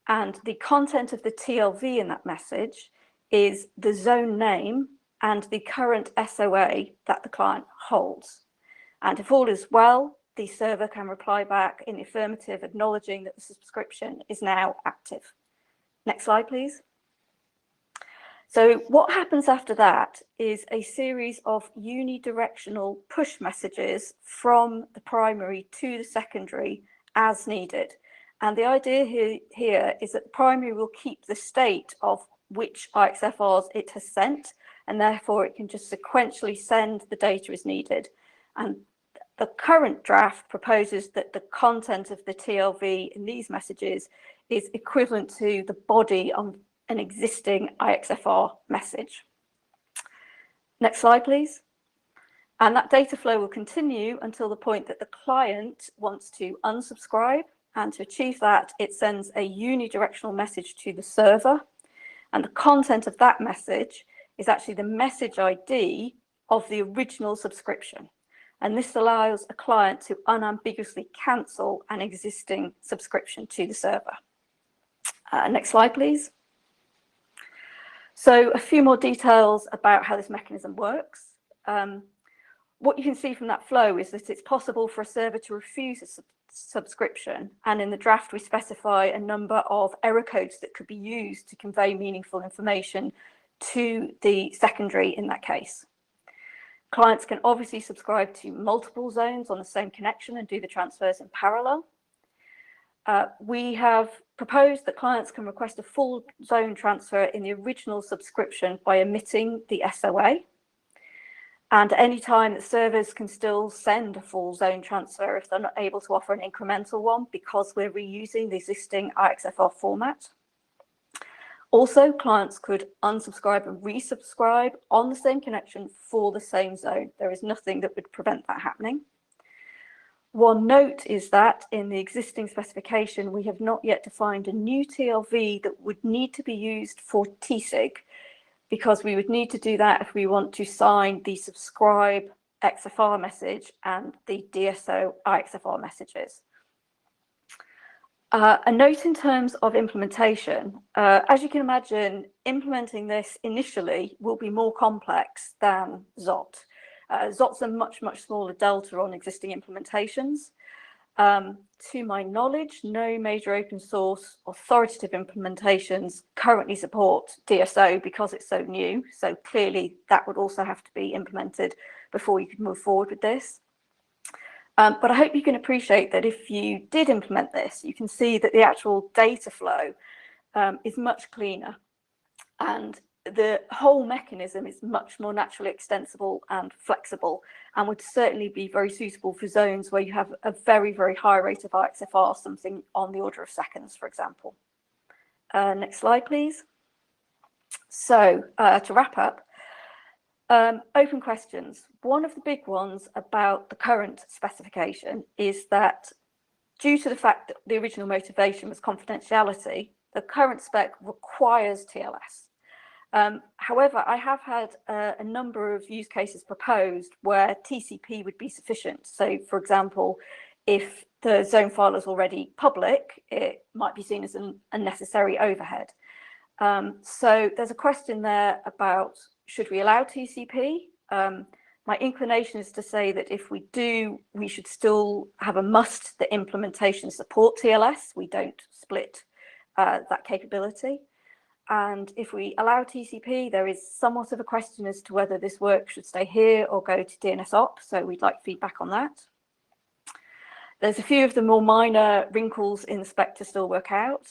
And the content of the TLV in that message is the zone name and the current SOA that the client holds. And if all is well, the server can reply back in the affirmative, acknowledging that the subscription is now active. Next slide, please. So what happens after that is a series of unidirectional push messages from the primary to the secondary as needed. And the idea here is that the primary will keep the state of which IXFRs it has sent, and therefore it can just sequentially send the data as needed. And the current draft proposes that the content of the TLV in these messages is equivalent to the body of an existing IXFR message. Next slide, please. And that data flow will continue until the point that the client wants to unsubscribe. And to achieve that, it sends a unidirectional message to the server. And the content of that message is actually the message ID of the original subscription. And this allows a client to unambiguously cancel an existing subscription to the server. Next slide, please. So a few more details about how this mechanism works. What you can see from that flow is that it's possible for a server to refuse a subscription, and in the draft we specify a number of error codes that could be used to convey meaningful information to the secondary in that case. Clients can obviously subscribe to multiple zones on the same connection and do the transfers in parallel. We have proposed that clients can request a full zone transfer in the original subscription by omitting the SOA. And at any time, the servers can still send a full zone transfer if they're not able to offer an incremental one, because we're reusing the existing IXFR format. Also, clients could unsubscribe and resubscribe on the same connection for the same zone. There is nothing that would prevent that happening. One note is that in the existing specification, we have not yet defined a new TLV that would need to be used for TSIG, because we would need to do that if we want to sign the subscribe XFR message and the DSO IXFR messages. A note in terms of implementation. As you can imagine, implementing this initially will be more complex than ZOT. ZOT's a much, much smaller delta on existing implementations. To my knowledge, no major open source authoritative implementations currently support DSO because it's so new. So clearly that would also have to be implemented before you could move forward with this. But I hope you can appreciate that if you did implement this, you can see that the actual data flow is much cleaner, and the whole mechanism is much more naturally extensible and flexible, and would certainly be very suitable for zones where you have a very, very high rate of IXFR, something on the order of seconds, for example. Next slide, please. So to wrap up, open questions. One of the big ones about the current specification is that due to the fact that the original motivation was confidentiality, the current spec requires TLS. However, I have had a number of use cases proposed where TCP would be sufficient. So, for example, if the zone file is already public, it might be seen as an unnecessary overhead. So there's a question there about, should we allow TCP? My inclination is to say that if we do, we should still have a must that implementation support TLS. We don't split that capability. And if we allow TCP, there is somewhat of a question as to whether this work should stay here or go to DNSOP. So we'd like feedback on that. There's a few of the more minor wrinkles in the spec to still work out.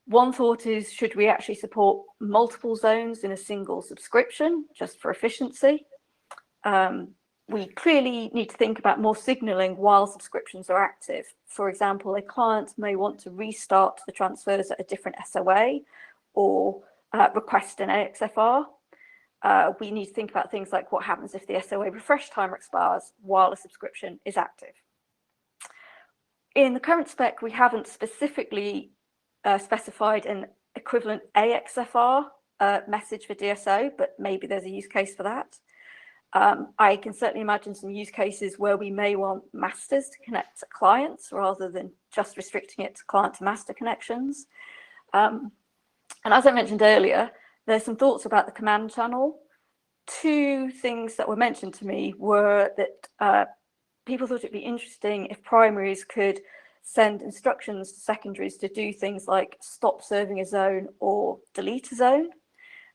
One thought is, should we actually support multiple zones in a single subscription just for efficiency? We clearly need to think about more signaling while subscriptions are active. For example, a client may want to restart the transfers at a different SOA or request an AXFR. We need to think about things like what happens if the SOA refresh timer expires while a subscription is active. In the current spec, we haven't specifically specified an equivalent AXFR message for DSO, but maybe there's a use case for that. I can certainly imagine some use cases where we may want masters to connect to clients rather than just restricting it to client to master connections. And as I mentioned earlier, there's some thoughts about the command channel. Two things that were mentioned to me were that people thought it'd be interesting if primaries could send instructions to secondaries to do things like stop serving a zone or delete a zone.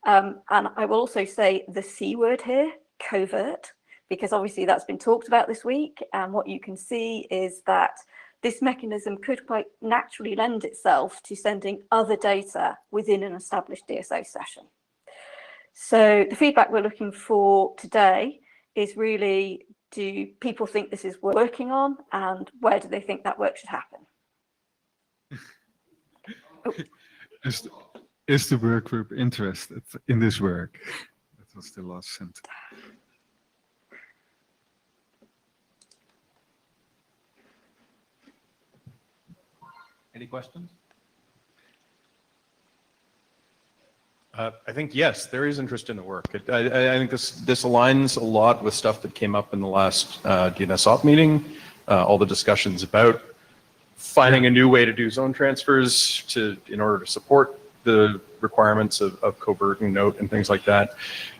And I will also say the C word here, covert, because obviously that's been talked about this week. And what you can see is that this mechanism could quite naturally lend itself to sending other data within an established DSO session. So the feedback we're looking for today is really, do people think this is working on, and where do they think that work should happen? Is the work group interested in this work? That was the last sentence. Any questions? I think, yes, there is interest in the work. I think this aligns a lot with stuff that came up in the last DNS op meeting, all the discussions about finding a new way to do zone transfers in order to support the requirements of covert and note and things like that.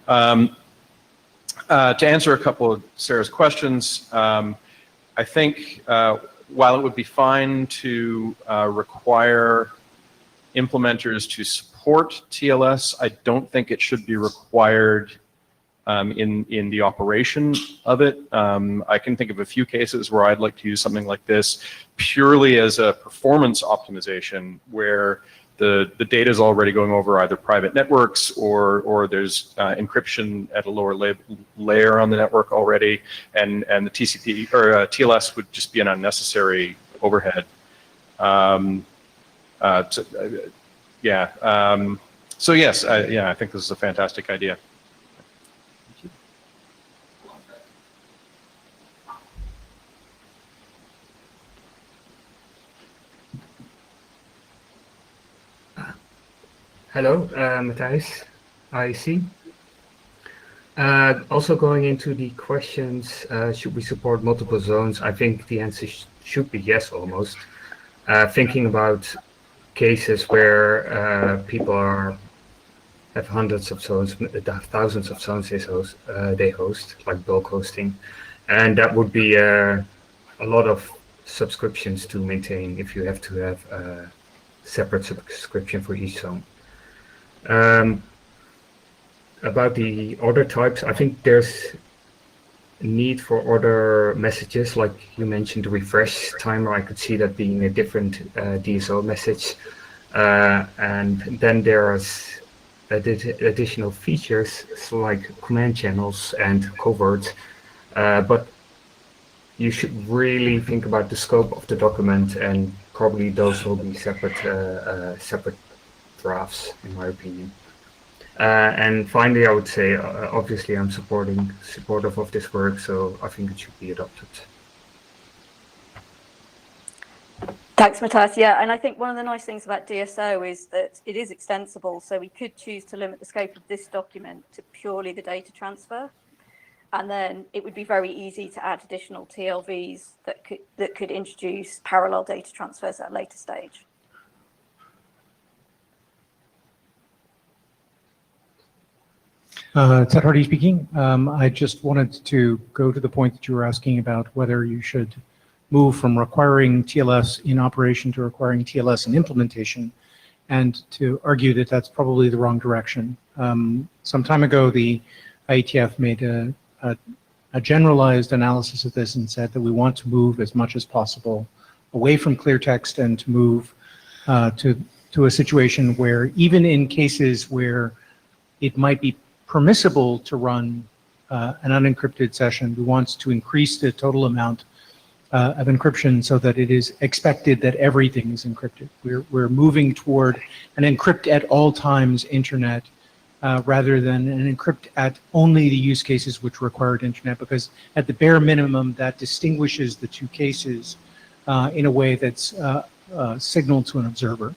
To answer a couple of Sarah's questions, I think while it would be fine to require implementers to support TLS, I don't think it should be required in the operation of it. I can think of a few cases where I'd like to use something like this purely as a performance optimization, where the data is already going over either private networks or there's encryption at a lower layer on the network already, and the TCP or TLS would just be an unnecessary overhead. So yes, I think this is a fantastic idea. Hello, Matthijs, IEC. Also going into the questions, should we support multiple zones? I think the answer should be yes, almost. Thinking about cases where people have hundreds of zones, thousands of zones they host, like bulk hosting. And that would be a lot of subscriptions to maintain if you have to have a separate subscription for each zone. About the order types, I think there's a need for order messages, like you mentioned, the refresh timer. I could see that being a different DSO message. And then there's additional features like command channels and covert. But you should really think about the scope of the document, and probably those will be separate drafts, in my opinion. And finally, I would say, obviously, I'm supportive of this work, so I think it should be adopted. Thanks, Matthijs. Yeah, and I think one of the nice things about DSO is that it is extensible, so we could choose to limit the scope of this document to purely the data transfer, and then it would be very easy to add additional TLVs that could introduce parallel data transfers at a later stage. Ted Hardy speaking. I just wanted to go to the point that you were asking about whether you should move from requiring TLS in operation to requiring TLS in implementation, and to argue that that's probably the wrong direction. Some time ago, the IETF made a generalized analysis of this and said that we want to move as much as possible away from clear text and to move to a situation where, even in cases where it might be permissible to run an unencrypted session, we want to increase the total amount of encryption so that it is expected that everything is encrypted. We're moving toward an encrypt at all times internet rather than an encrypt at only the use cases which required internet, because at the bare minimum that distinguishes the two cases in a way that's signaled to an observer.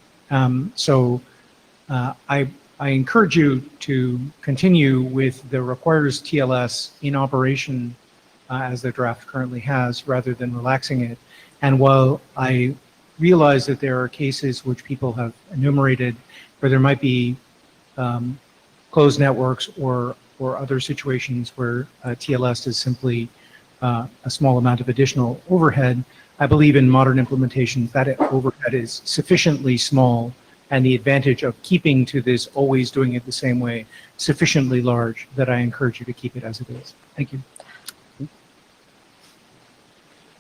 I encourage you to continue with the requires TLS in operation as the draft currently has, rather than relaxing it. And while I realize that there are cases which people have enumerated where there might be closed networks or other situations where TLS is simply a small amount of additional overhead, I believe in modern implementations that overhead is sufficiently small, and the advantage of keeping to this, always doing it the same way, sufficiently large, that I encourage you to keep it as it is. Thank you.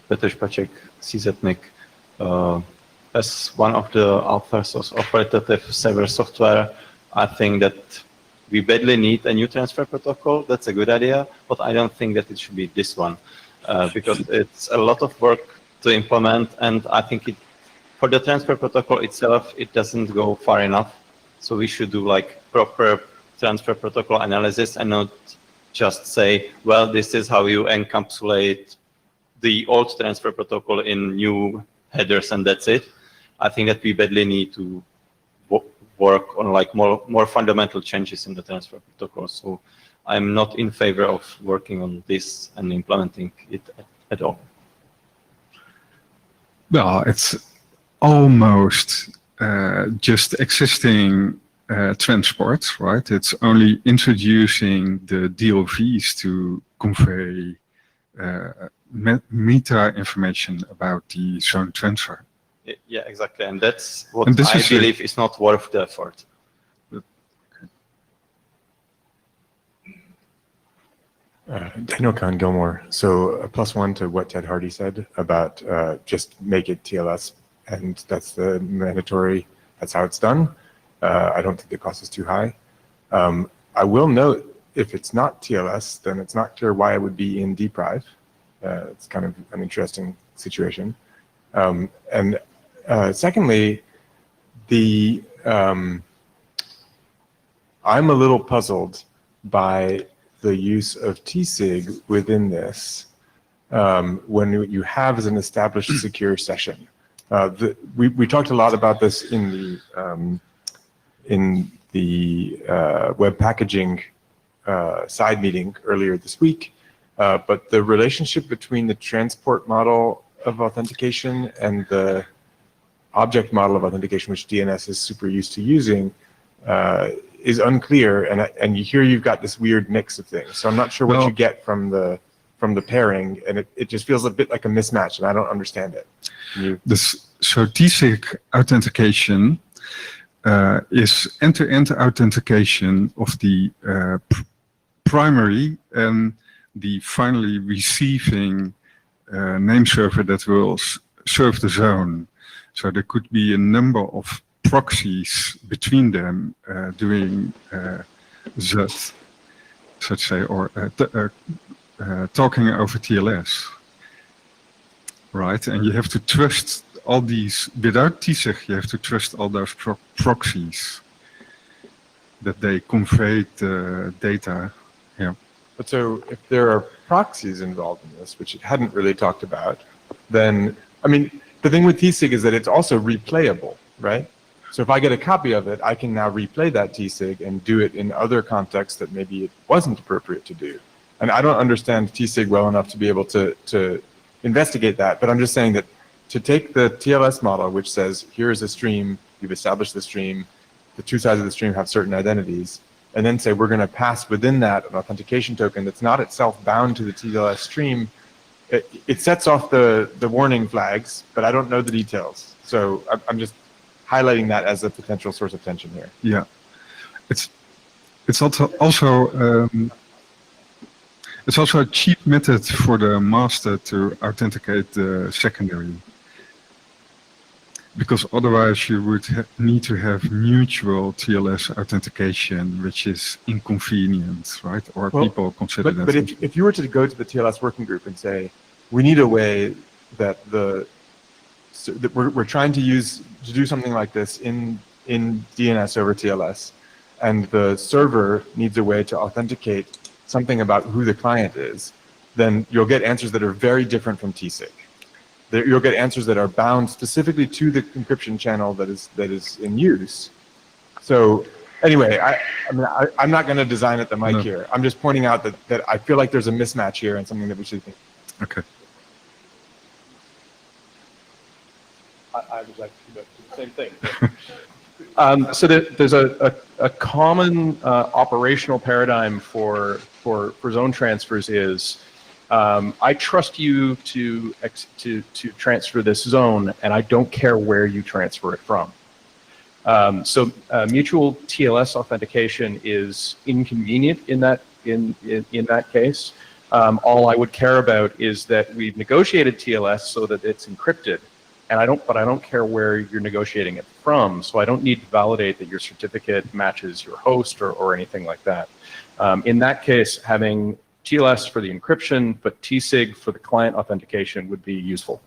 Petr Špaček, CZNIC. As one of the authors of authoritative server software, I think that we badly need a new transfer protocol. That's a good idea, but I don't think that it should be this one, because it's a lot of work to implement, and I think for the transfer protocol itself, it doesn't go far enough. So we should do like proper transfer protocol analysis and not just say, well, this is how you encapsulate the old transfer protocol in new headers and that's it. I think that we badly need to work on like more fundamental changes in the transfer protocol. So I'm not in favor of working on this and implementing it at all. Well, it's almost just existing transport, right? It's only introducing the DLVs to convey meta information about the zone transfer. Yeah, exactly. And that's what And this I is believe is not worth the effort. Daniel Kahn-Gilmore. So +1 to what Ted Hardy said about just make it TLS, and that's the mandatory, that's how it's done. I don't think the cost is too high. I will note, if it's not TLS, then it's not clear why it would be in Dprive. It's kind of an interesting situation. And secondly, I'm a little puzzled by the use of TSIG within this when you have as an established secure session. We talked a lot about this in the web packaging side meeting earlier this week, but the relationship between the transport model of authentication and the object model of authentication, which DNS is super used to using, is unclear, and here you've got this weird mix of things. So I'm not sure what you get from the pairing, and it just feels a bit like a mismatch, and I don't understand it. So TSIG authentication is end-to-end authentication of the primary and the finally receiving name server that will serve the zone. So there could be a number of proxies between them doing that, so to say, or talking over TLS, right? And you have to trust all these, without TSIG, you have to trust all those proxies that they convey the data. Yeah. But so if there are proxies involved in this, which it hadn't really talked about, then, I mean, the thing with TSIG is that it's also replayable, right? So if I get a copy of it, I can now replay that TSIG and do it in other contexts that maybe it wasn't appropriate to do. And I don't understand TSIG well enough to be able to investigate that, but I'm just saying that to take the TLS model, which says, here is a stream, you've established the stream, the two sides of the stream have certain identities, and then say we're going to pass within that an authentication token that's not itself bound to the TLS stream, it sets off the warning flags, but I don't know the details. So I'm just highlighting that as a potential source of tension here. Yeah, it's also a cheap method for the master to authenticate the secondary, because otherwise you would need to have mutual TLS authentication, which is inconvenient, right? Or people consider that. But if you were to go to the TLS working group and say, we need a way that we're trying to do something like this in DNS over TLS, and the server needs a way to authenticate something about who the client is, then you'll get answers that are very different from TSIG. You'll get answers that are bound specifically to the encryption channel that is in use. So anyway, I'm not going to design at the mic here. I'm just pointing out that I feel like there's a mismatch here and something that we should think. Okay. I would like to do the same thing. So there's a common operational paradigm for zone transfers is I trust you to transfer this zone, and I don't care where you transfer it from. So mutual TLS authentication is inconvenient in that case. All I would care about is that we've negotiated TLS so that it's encrypted. And I don't care where you're negotiating it from, so I don't need to validate that your certificate matches your host or anything like that. In that case, having TLS for the encryption, but TSIG for the client authentication would be useful.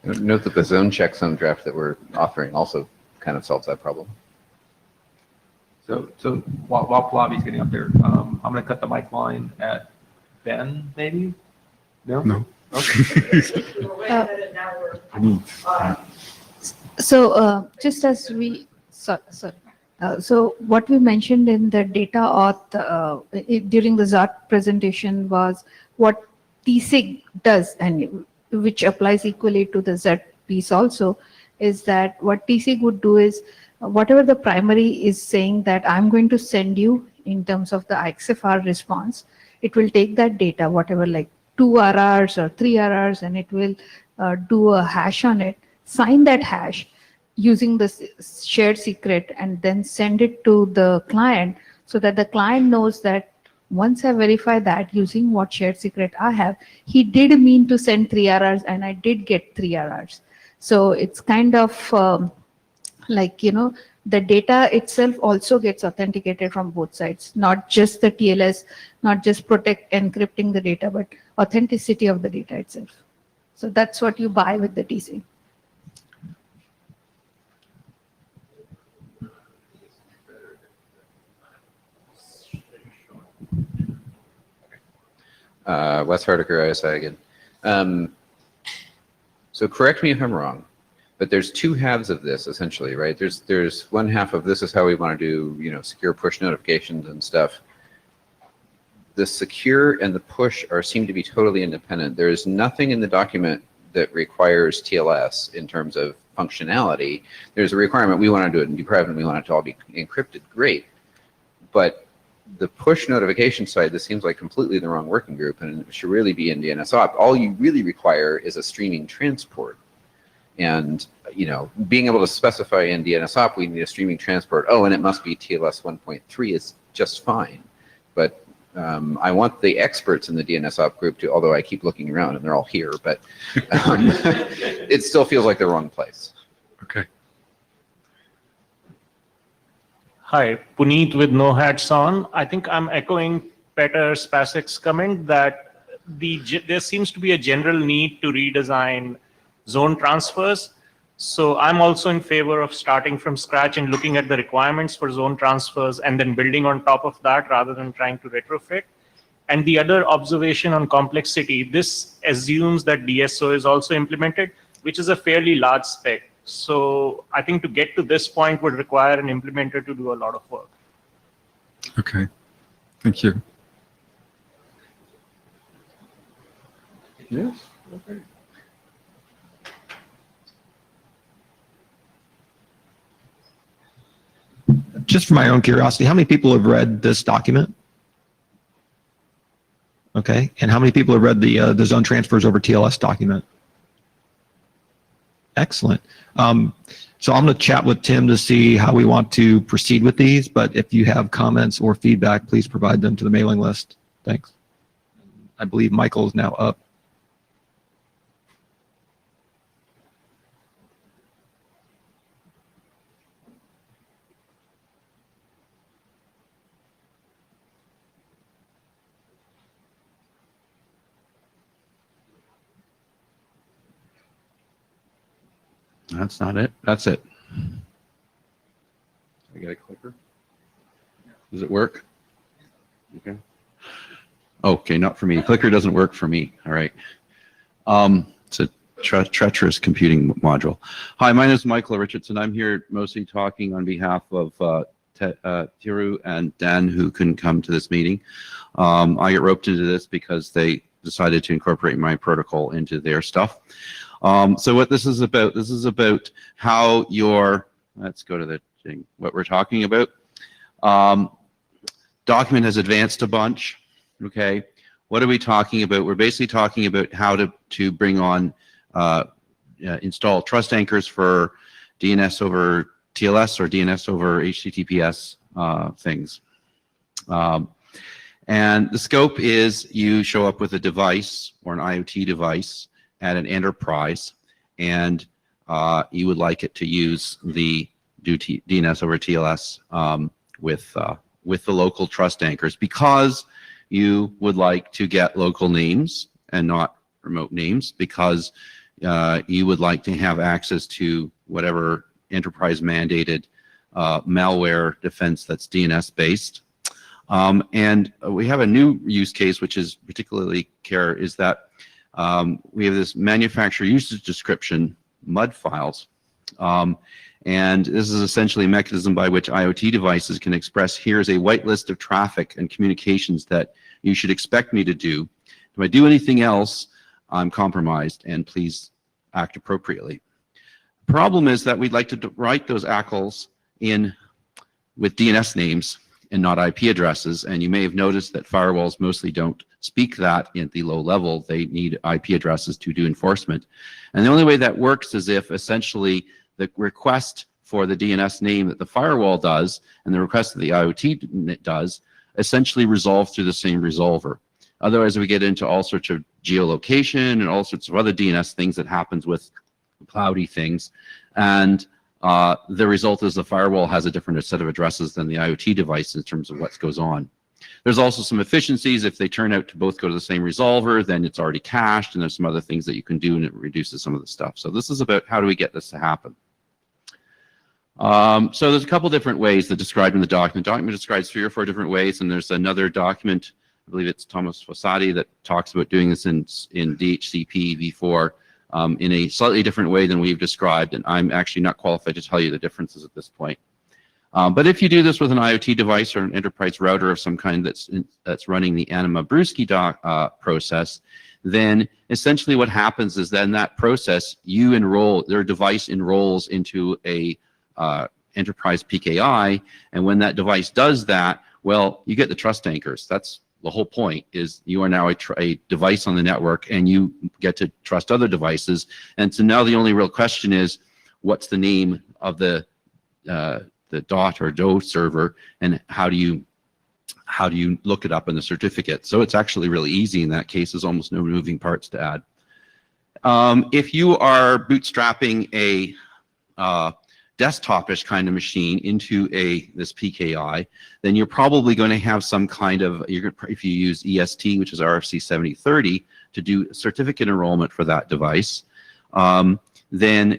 Note that the zone checksum draft that we're offering also kind of solves that problem. So while Flavi's getting up there, I'm going to cut the mic line at Ben, maybe? No? No. Okay. So just as we, so what we mentioned in the data auth during the ZART presentation was what TSIG does, and which applies equally to the ZART piece also, is that what TSIG would do is whatever the primary is saying that I'm going to send you in terms of the XFR response, it will take that data, whatever like 2 RRs or 3 RRs, and it will do a hash on it, sign that hash using the shared secret, and then send it to the client so that the client knows that once I verify that using what shared secret I have, he did mean to send 3 RRs and I did get 3 RRs. So it's kind of like, you know, the data itself also gets authenticated from both sides, not just the TLS, not just encrypting the data, but authenticity of the data itself. So that's what you buy with the TC. Wes Hardiker, ISI again. So correct me if I'm wrong, but there's two halves of this essentially, right? There's one half of this is how we want to do, you know, secure push notifications and stuff. The secure and the push seem to be totally independent. There is nothing in the document that requires TLS in terms of functionality. There's a requirement we want to do it in Dprive and we want it to all be encrypted. Great, but the push notification side, this seems like completely the wrong working group, and it should really be in DNSOP. All you really require is a streaming transport. And, you know, being able to specify in DNSOP, we need a streaming transport. Oh, and it must be TLS 1.3 is just fine. But I want the experts in the DNSOP group to, although I keep looking around and they're all here, but it still feels like the wrong place. Okay. Hi, Puneet with no hats on. I think I'm echoing Peter Spasek's comment that there seems to be a general need to redesign zone transfers. So I'm also in favor of starting from scratch and looking at the requirements for zone transfers and then building on top of that rather than trying to retrofit. And the other observation on complexity, this assumes that DSO is also implemented, which is a fairly large spec. So I think to get to this point would require an implementer to do a lot of work. Okay, thank you. Yes. Okay. Just for my own curiosity, how many people have read this document? Okay, and how many people have read the zone transfers over TLS document? Excellent. So I'm going to chat with Tim to see how we want to proceed with these, but if you have comments or feedback, please provide them to the mailing list. Thanks. I believe Michael is now up. That's not it. That's it. I got a clicker. Does it work? Okay. Okay, not for me. Clicker doesn't work for me. All right. It's a treacherous computing module. Hi, my name is Michael Richardson. I'm here mostly talking on behalf of Tiru and Dan, who couldn't come to this meeting. I get roped into this because they decided to incorporate my protocol into their stuff. So what this is about how your, let's go to the thing, what we're talking about. Document has advanced a bunch, okay? What are we talking about? We're basically talking about how to bring on, install trust anchors for DNS over TLS or DNS over HTTPS things. And the scope is you show up with a device or an IoT device at an enterprise, and you would like it to use the DNS over TLS with the local trust anchors because you would like to get local names and not remote names, because you would like to have access to whatever enterprise mandated malware defense that's DNS based. And we have a new use case, which is particularly care, is that we have this manufacturer usage description MUD files, And this is essentially a mechanism by which IoT devices can express, here's a white list of traffic and communications that you should expect me to do. If I do anything else, I'm compromised, and please act appropriately. The problem is that we'd like to write those ACLs in with DNS names and not IP addresses, and you may have noticed that firewalls mostly don't speak that at the low level. They need IP addresses to do enforcement. And the only way that works is if essentially the request for the DNS name that the firewall does and the request that the IoT does essentially resolve through the same resolver. Otherwise, we get into all sorts of geolocation and all sorts of other DNS things that happens with cloudy things. And the result is the firewall has a different set of addresses than the IoT device in terms of what goes on. There's also some efficiencies. If they turn out to both go to the same resolver, then it's already cached, and there's some other things that you can do, and it reduces some of the stuff. So this is about how do we get this to happen. So there's a couple different ways that described in the document. The document describes 3 or 4 different ways, and there's another document, I believe it's Thomas Fossati, that talks about doing this in DHCP v4 in a slightly different way than we've described, and I'm actually not qualified to tell you the differences at this point. But if you do this with an IoT device or an enterprise router of some kind that's running the Anima Brewski process, then essentially what happens is then that process, their device enrolls into a enterprise PKI, and when that device does that, well, you get the trust anchors. That's the whole point, is you are now a device on the network, and you get to trust other devices. And so now the only real question is, what's the name of the DOT or DO server, and how do you look it up in the certificate? So it's actually really easy in that case. There's almost no moving parts to add. If you are bootstrapping a desktop-ish kind of machine into this PKI, then you're probably going to have some kind of, if you use EST, which is RFC 7030, to do certificate enrollment for that device, then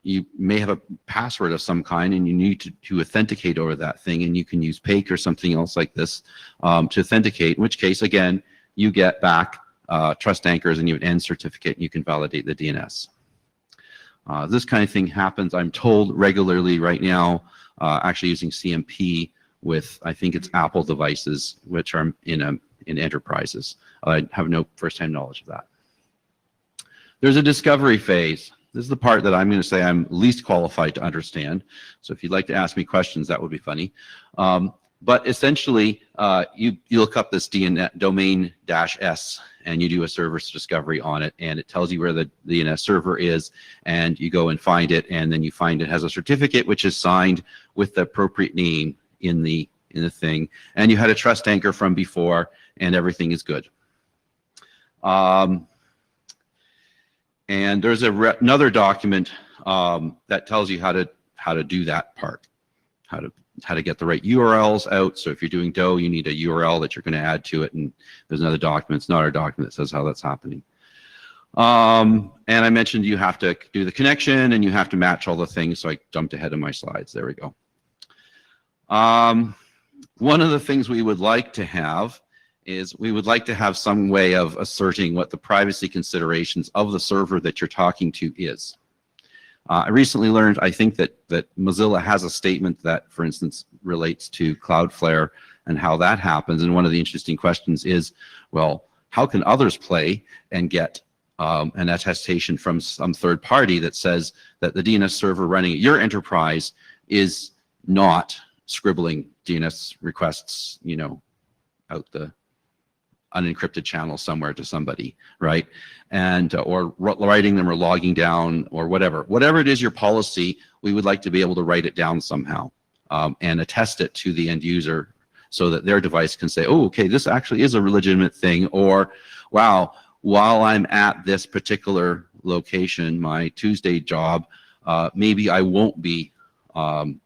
you may have a password of some kind, and you need to authenticate over that thing, and you can use PAKE or something else like this to authenticate, in which case, again, you get back trust anchors, and you have an end certificate, and you can validate the DNS. This kind of thing happens, I'm told, regularly right now, actually using CMP with, I think it's Apple devices, which are in enterprises. I have no firsthand knowledge of that. There's a discovery phase. This is the part that I'm going to say I'm least qualified to understand. So if you'd like to ask me questions, that would be funny. But essentially, you look up this domain-s, and you do a service discovery on it, and it tells you where the DNS server is, and you go and find it, and then you find it has a certificate which is signed with the appropriate name in the thing, and you had a trust anchor from before, and everything is good. And there's another document that tells you how to do that part, how to get the right URLs out. So if you're doing DO, you need a URL that you're going to add to it, and there's another document. It's not our document that says how that's happening. And I mentioned you have to do the connection, and you have to match all the things. So I jumped ahead of my slides. There we go. One of the things we would like to have is we would like to have some way of asserting what the privacy considerations of the server that you're talking to is. I recently learned, I think that Mozilla has a statement that, for instance, relates to Cloudflare and how that happens. And one of the interesting questions is, well, how can others play and get an attestation from some third party that says that the DNS server running at your enterprise is not scribbling DNS requests, out the unencrypted channel somewhere to somebody, right? And or writing them or logging down or whatever it is your policy, we would like to be able to write it down somehow and attest it to the end user so that their device can say, oh, okay, this actually is a legitimate thing, or wow, while I'm at this particular location, my Tuesday job, maybe I won't be turning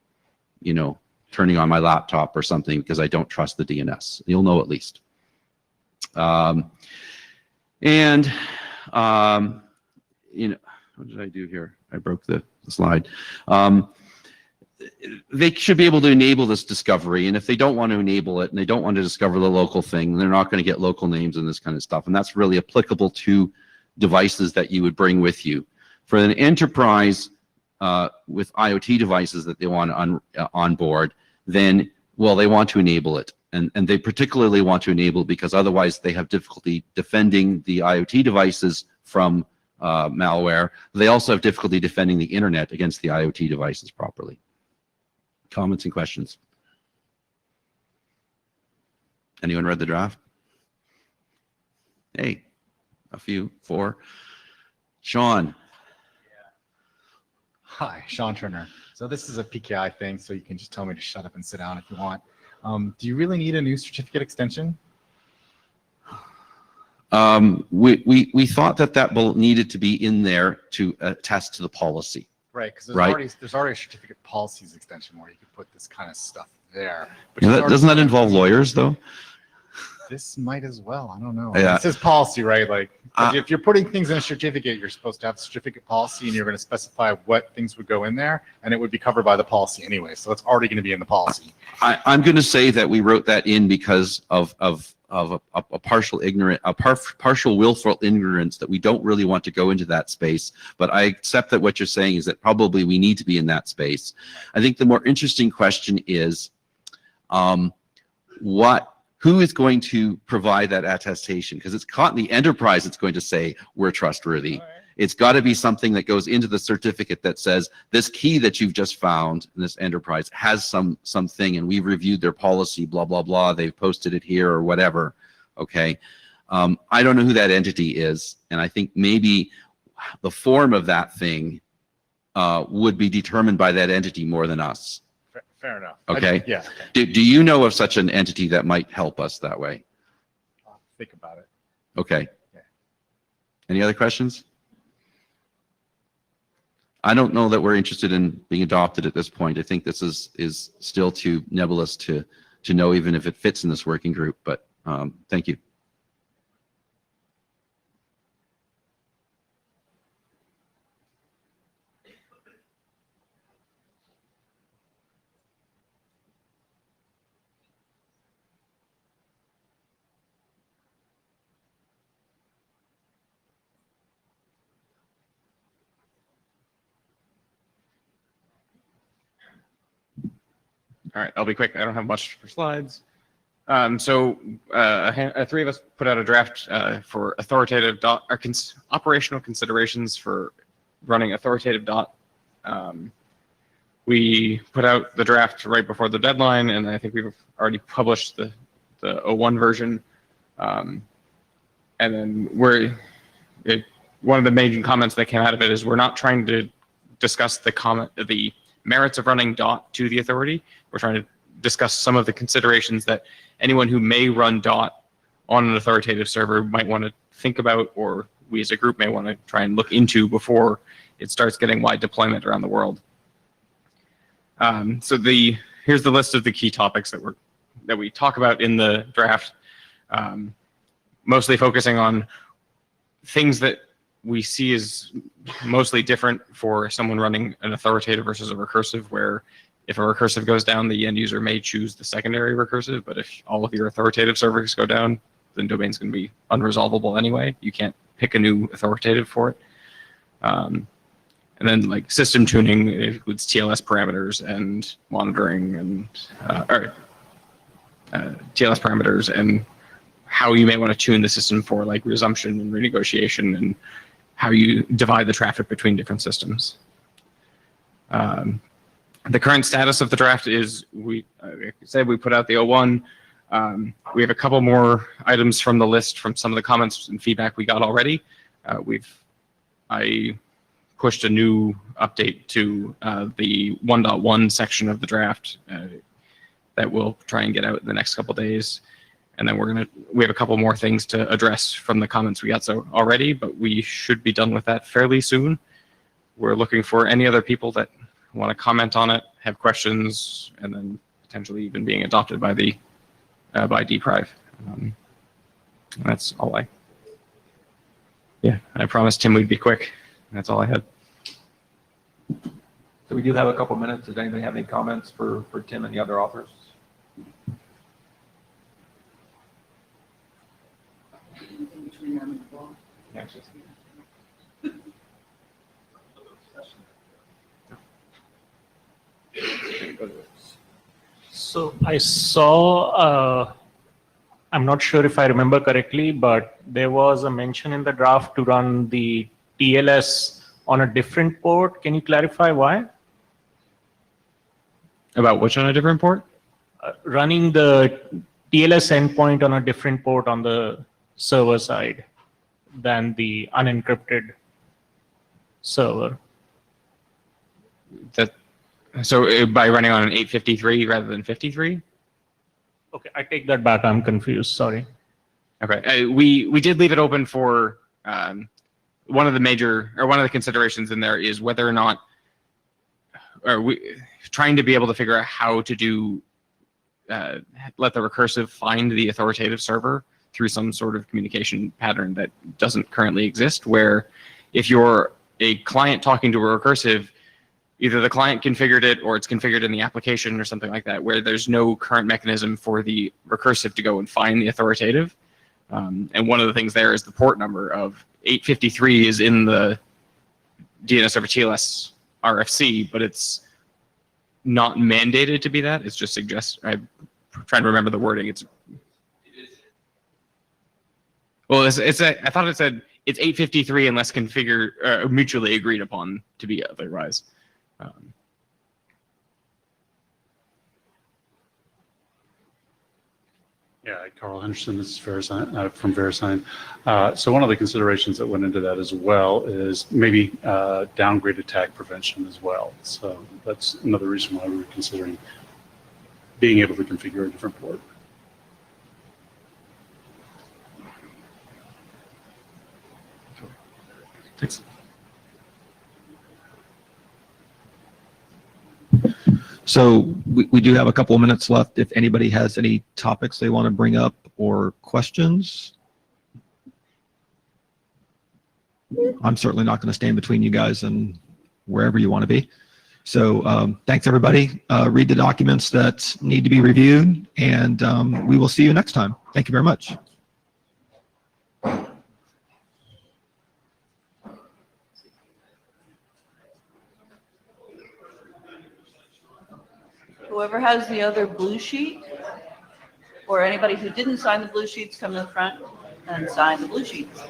on my laptop or something because I don't trust the DNS. You'll know at least. What did I do here? I broke the slide. They should be able to enable this discovery, and if they don't want to enable it and they don't want to discover the local thing, they're not going to get local names and this kind of stuff, and that's really applicable to devices that you would bring with you. For an enterprise with IoT devices that they want on board, then, well, they want to enable it. And they particularly want to enable it because otherwise they have difficulty defending the IoT devices from malware. They also have difficulty defending the internet against the IoT devices properly. Comments and questions? Anyone read the draft? Hey, a few, 4. Sean. Hi, Sean Turner. So this is a PKI thing, so you can just tell me to shut up and sit down if you want. Do you really need a new certificate extension? We thought that needed to be in there to attest to the policy. Right, because Right. there's already a certificate policies extension where you could put this kind of stuff there. But You know, you've already doesn't that put it- involve lawyers, though? This might as well. I don't know. Yeah. It says policy, right? Like, 'cause if you're putting things in a certificate, you're supposed to have a certificate policy, and you're going to specify what things would go in there, and it would be covered by the policy anyway. So it's already going to be in the policy. I'm going to say that we wrote that in because of a partial partial willful ignorance that we don't really want to go into that space. But I accept that what you're saying is that probably we need to be in that space. I think the more interesting question is, who is going to provide that attestation? Because it's caught in the enterprise, it's going to say we're trustworthy. It's got to be something that goes into the certificate that says this key that you've just found in this enterprise has something, and we've reviewed their policy, blah, blah, blah. They've posted it here or whatever. Okay. I don't know who that entity is. And I think maybe the form of that thing would be determined by that entity more than us. Fair enough. Okay. Yeah. Do you know of such an entity that might help us that way? I'll think about it. Okay. Any other questions? I don't know that we're interested in being adopted at this point. I think this is still too nebulous to know even if it fits in this working group, but thank you. All right, I'll be quick. I don't have much for slides. Three of us put out a draft for authoritative operational considerations for running authoritative dot. We put out the draft right before the deadline, and I think we've already published the 01 version. And then one of the main comments that came out of it is we're not trying to discuss the merits of running dot to the authority. We're trying to discuss some of the considerations that anyone who may run dot on an authoritative server might want to think about, or we as a group may want to try and look into before it starts getting wide deployment around the world. Here's the list of the key topics that we talk about in the draft, mostly focusing on things that we see as mostly different for someone running an authoritative versus a recursive, where if a recursive goes down, the end user may choose the secondary recursive, but if all of your authoritative servers go down, then domain's going to be unresolvable anyway. You can't pick a new authoritative for it. And then like system tuning, it includes TLS parameters and monitoring and TLS parameters and how you may want to tune the system for like resumption and renegotiation and how you divide the traffic between different systems. The current status of the draft is like I said, we put out the 01. We have a couple more items from the list from some of the comments and feedback we got already. I pushed a new update to the 1.1 section of the draft that we'll try and get out in the next couple days. And then we have a couple more things to address from the comments we got already, but we should be done with that fairly soon. We're looking for any other people that want to comment on it, have questions, and then potentially even being adopted by Dprive. That's all I promised Tim we'd be quick. That's all I had. So we do have a couple minutes. Does anybody have any comments for Tim and the other authors? So I saw, I'm not sure if I remember correctly, but there was a mention in the draft to run the TLS on a different port. Can you clarify why? About which on a different port? Running the TLS endpoint on a different port on the server side than the unencrypted server. So by running on an 853 rather than 53? Okay, I take that back. I'm confused. Sorry. Okay, we did leave it open for one of the considerations in there is whether or not, or we trying to be able to figure out how to do let the recursive find the authoritative server through some sort of communication pattern that doesn't currently exist, where if you're a client talking to a recursive, either the client configured it or it's configured in the application or something like that, where there's no current mechanism for the recursive to go and find the authoritative. And one of the things there is the port number of 853 is in the DNS server TLS RFC, but it's not mandated to be that. It's just I'm trying to remember the wording. I thought it said it's 853 unless configured, mutually agreed upon to be otherwise. Yeah, Carl Henderson, this is VeriSign, from VeriSign. So one of the considerations that went into that as well is maybe downgrade attack prevention as well. So that's another reason why we were considering being able to configure a different port. Thanks. So we do have a couple of minutes left. If anybody has any topics they want to bring up or questions. I'm certainly not going to stand between you guys and wherever you want to be. So thanks, everybody. Read the documents that need to be reviewed, and we will see you next time. Thank you very much. Whoever has the other blue sheet, or anybody who didn't sign the blue sheets, come to the front and sign the blue sheets.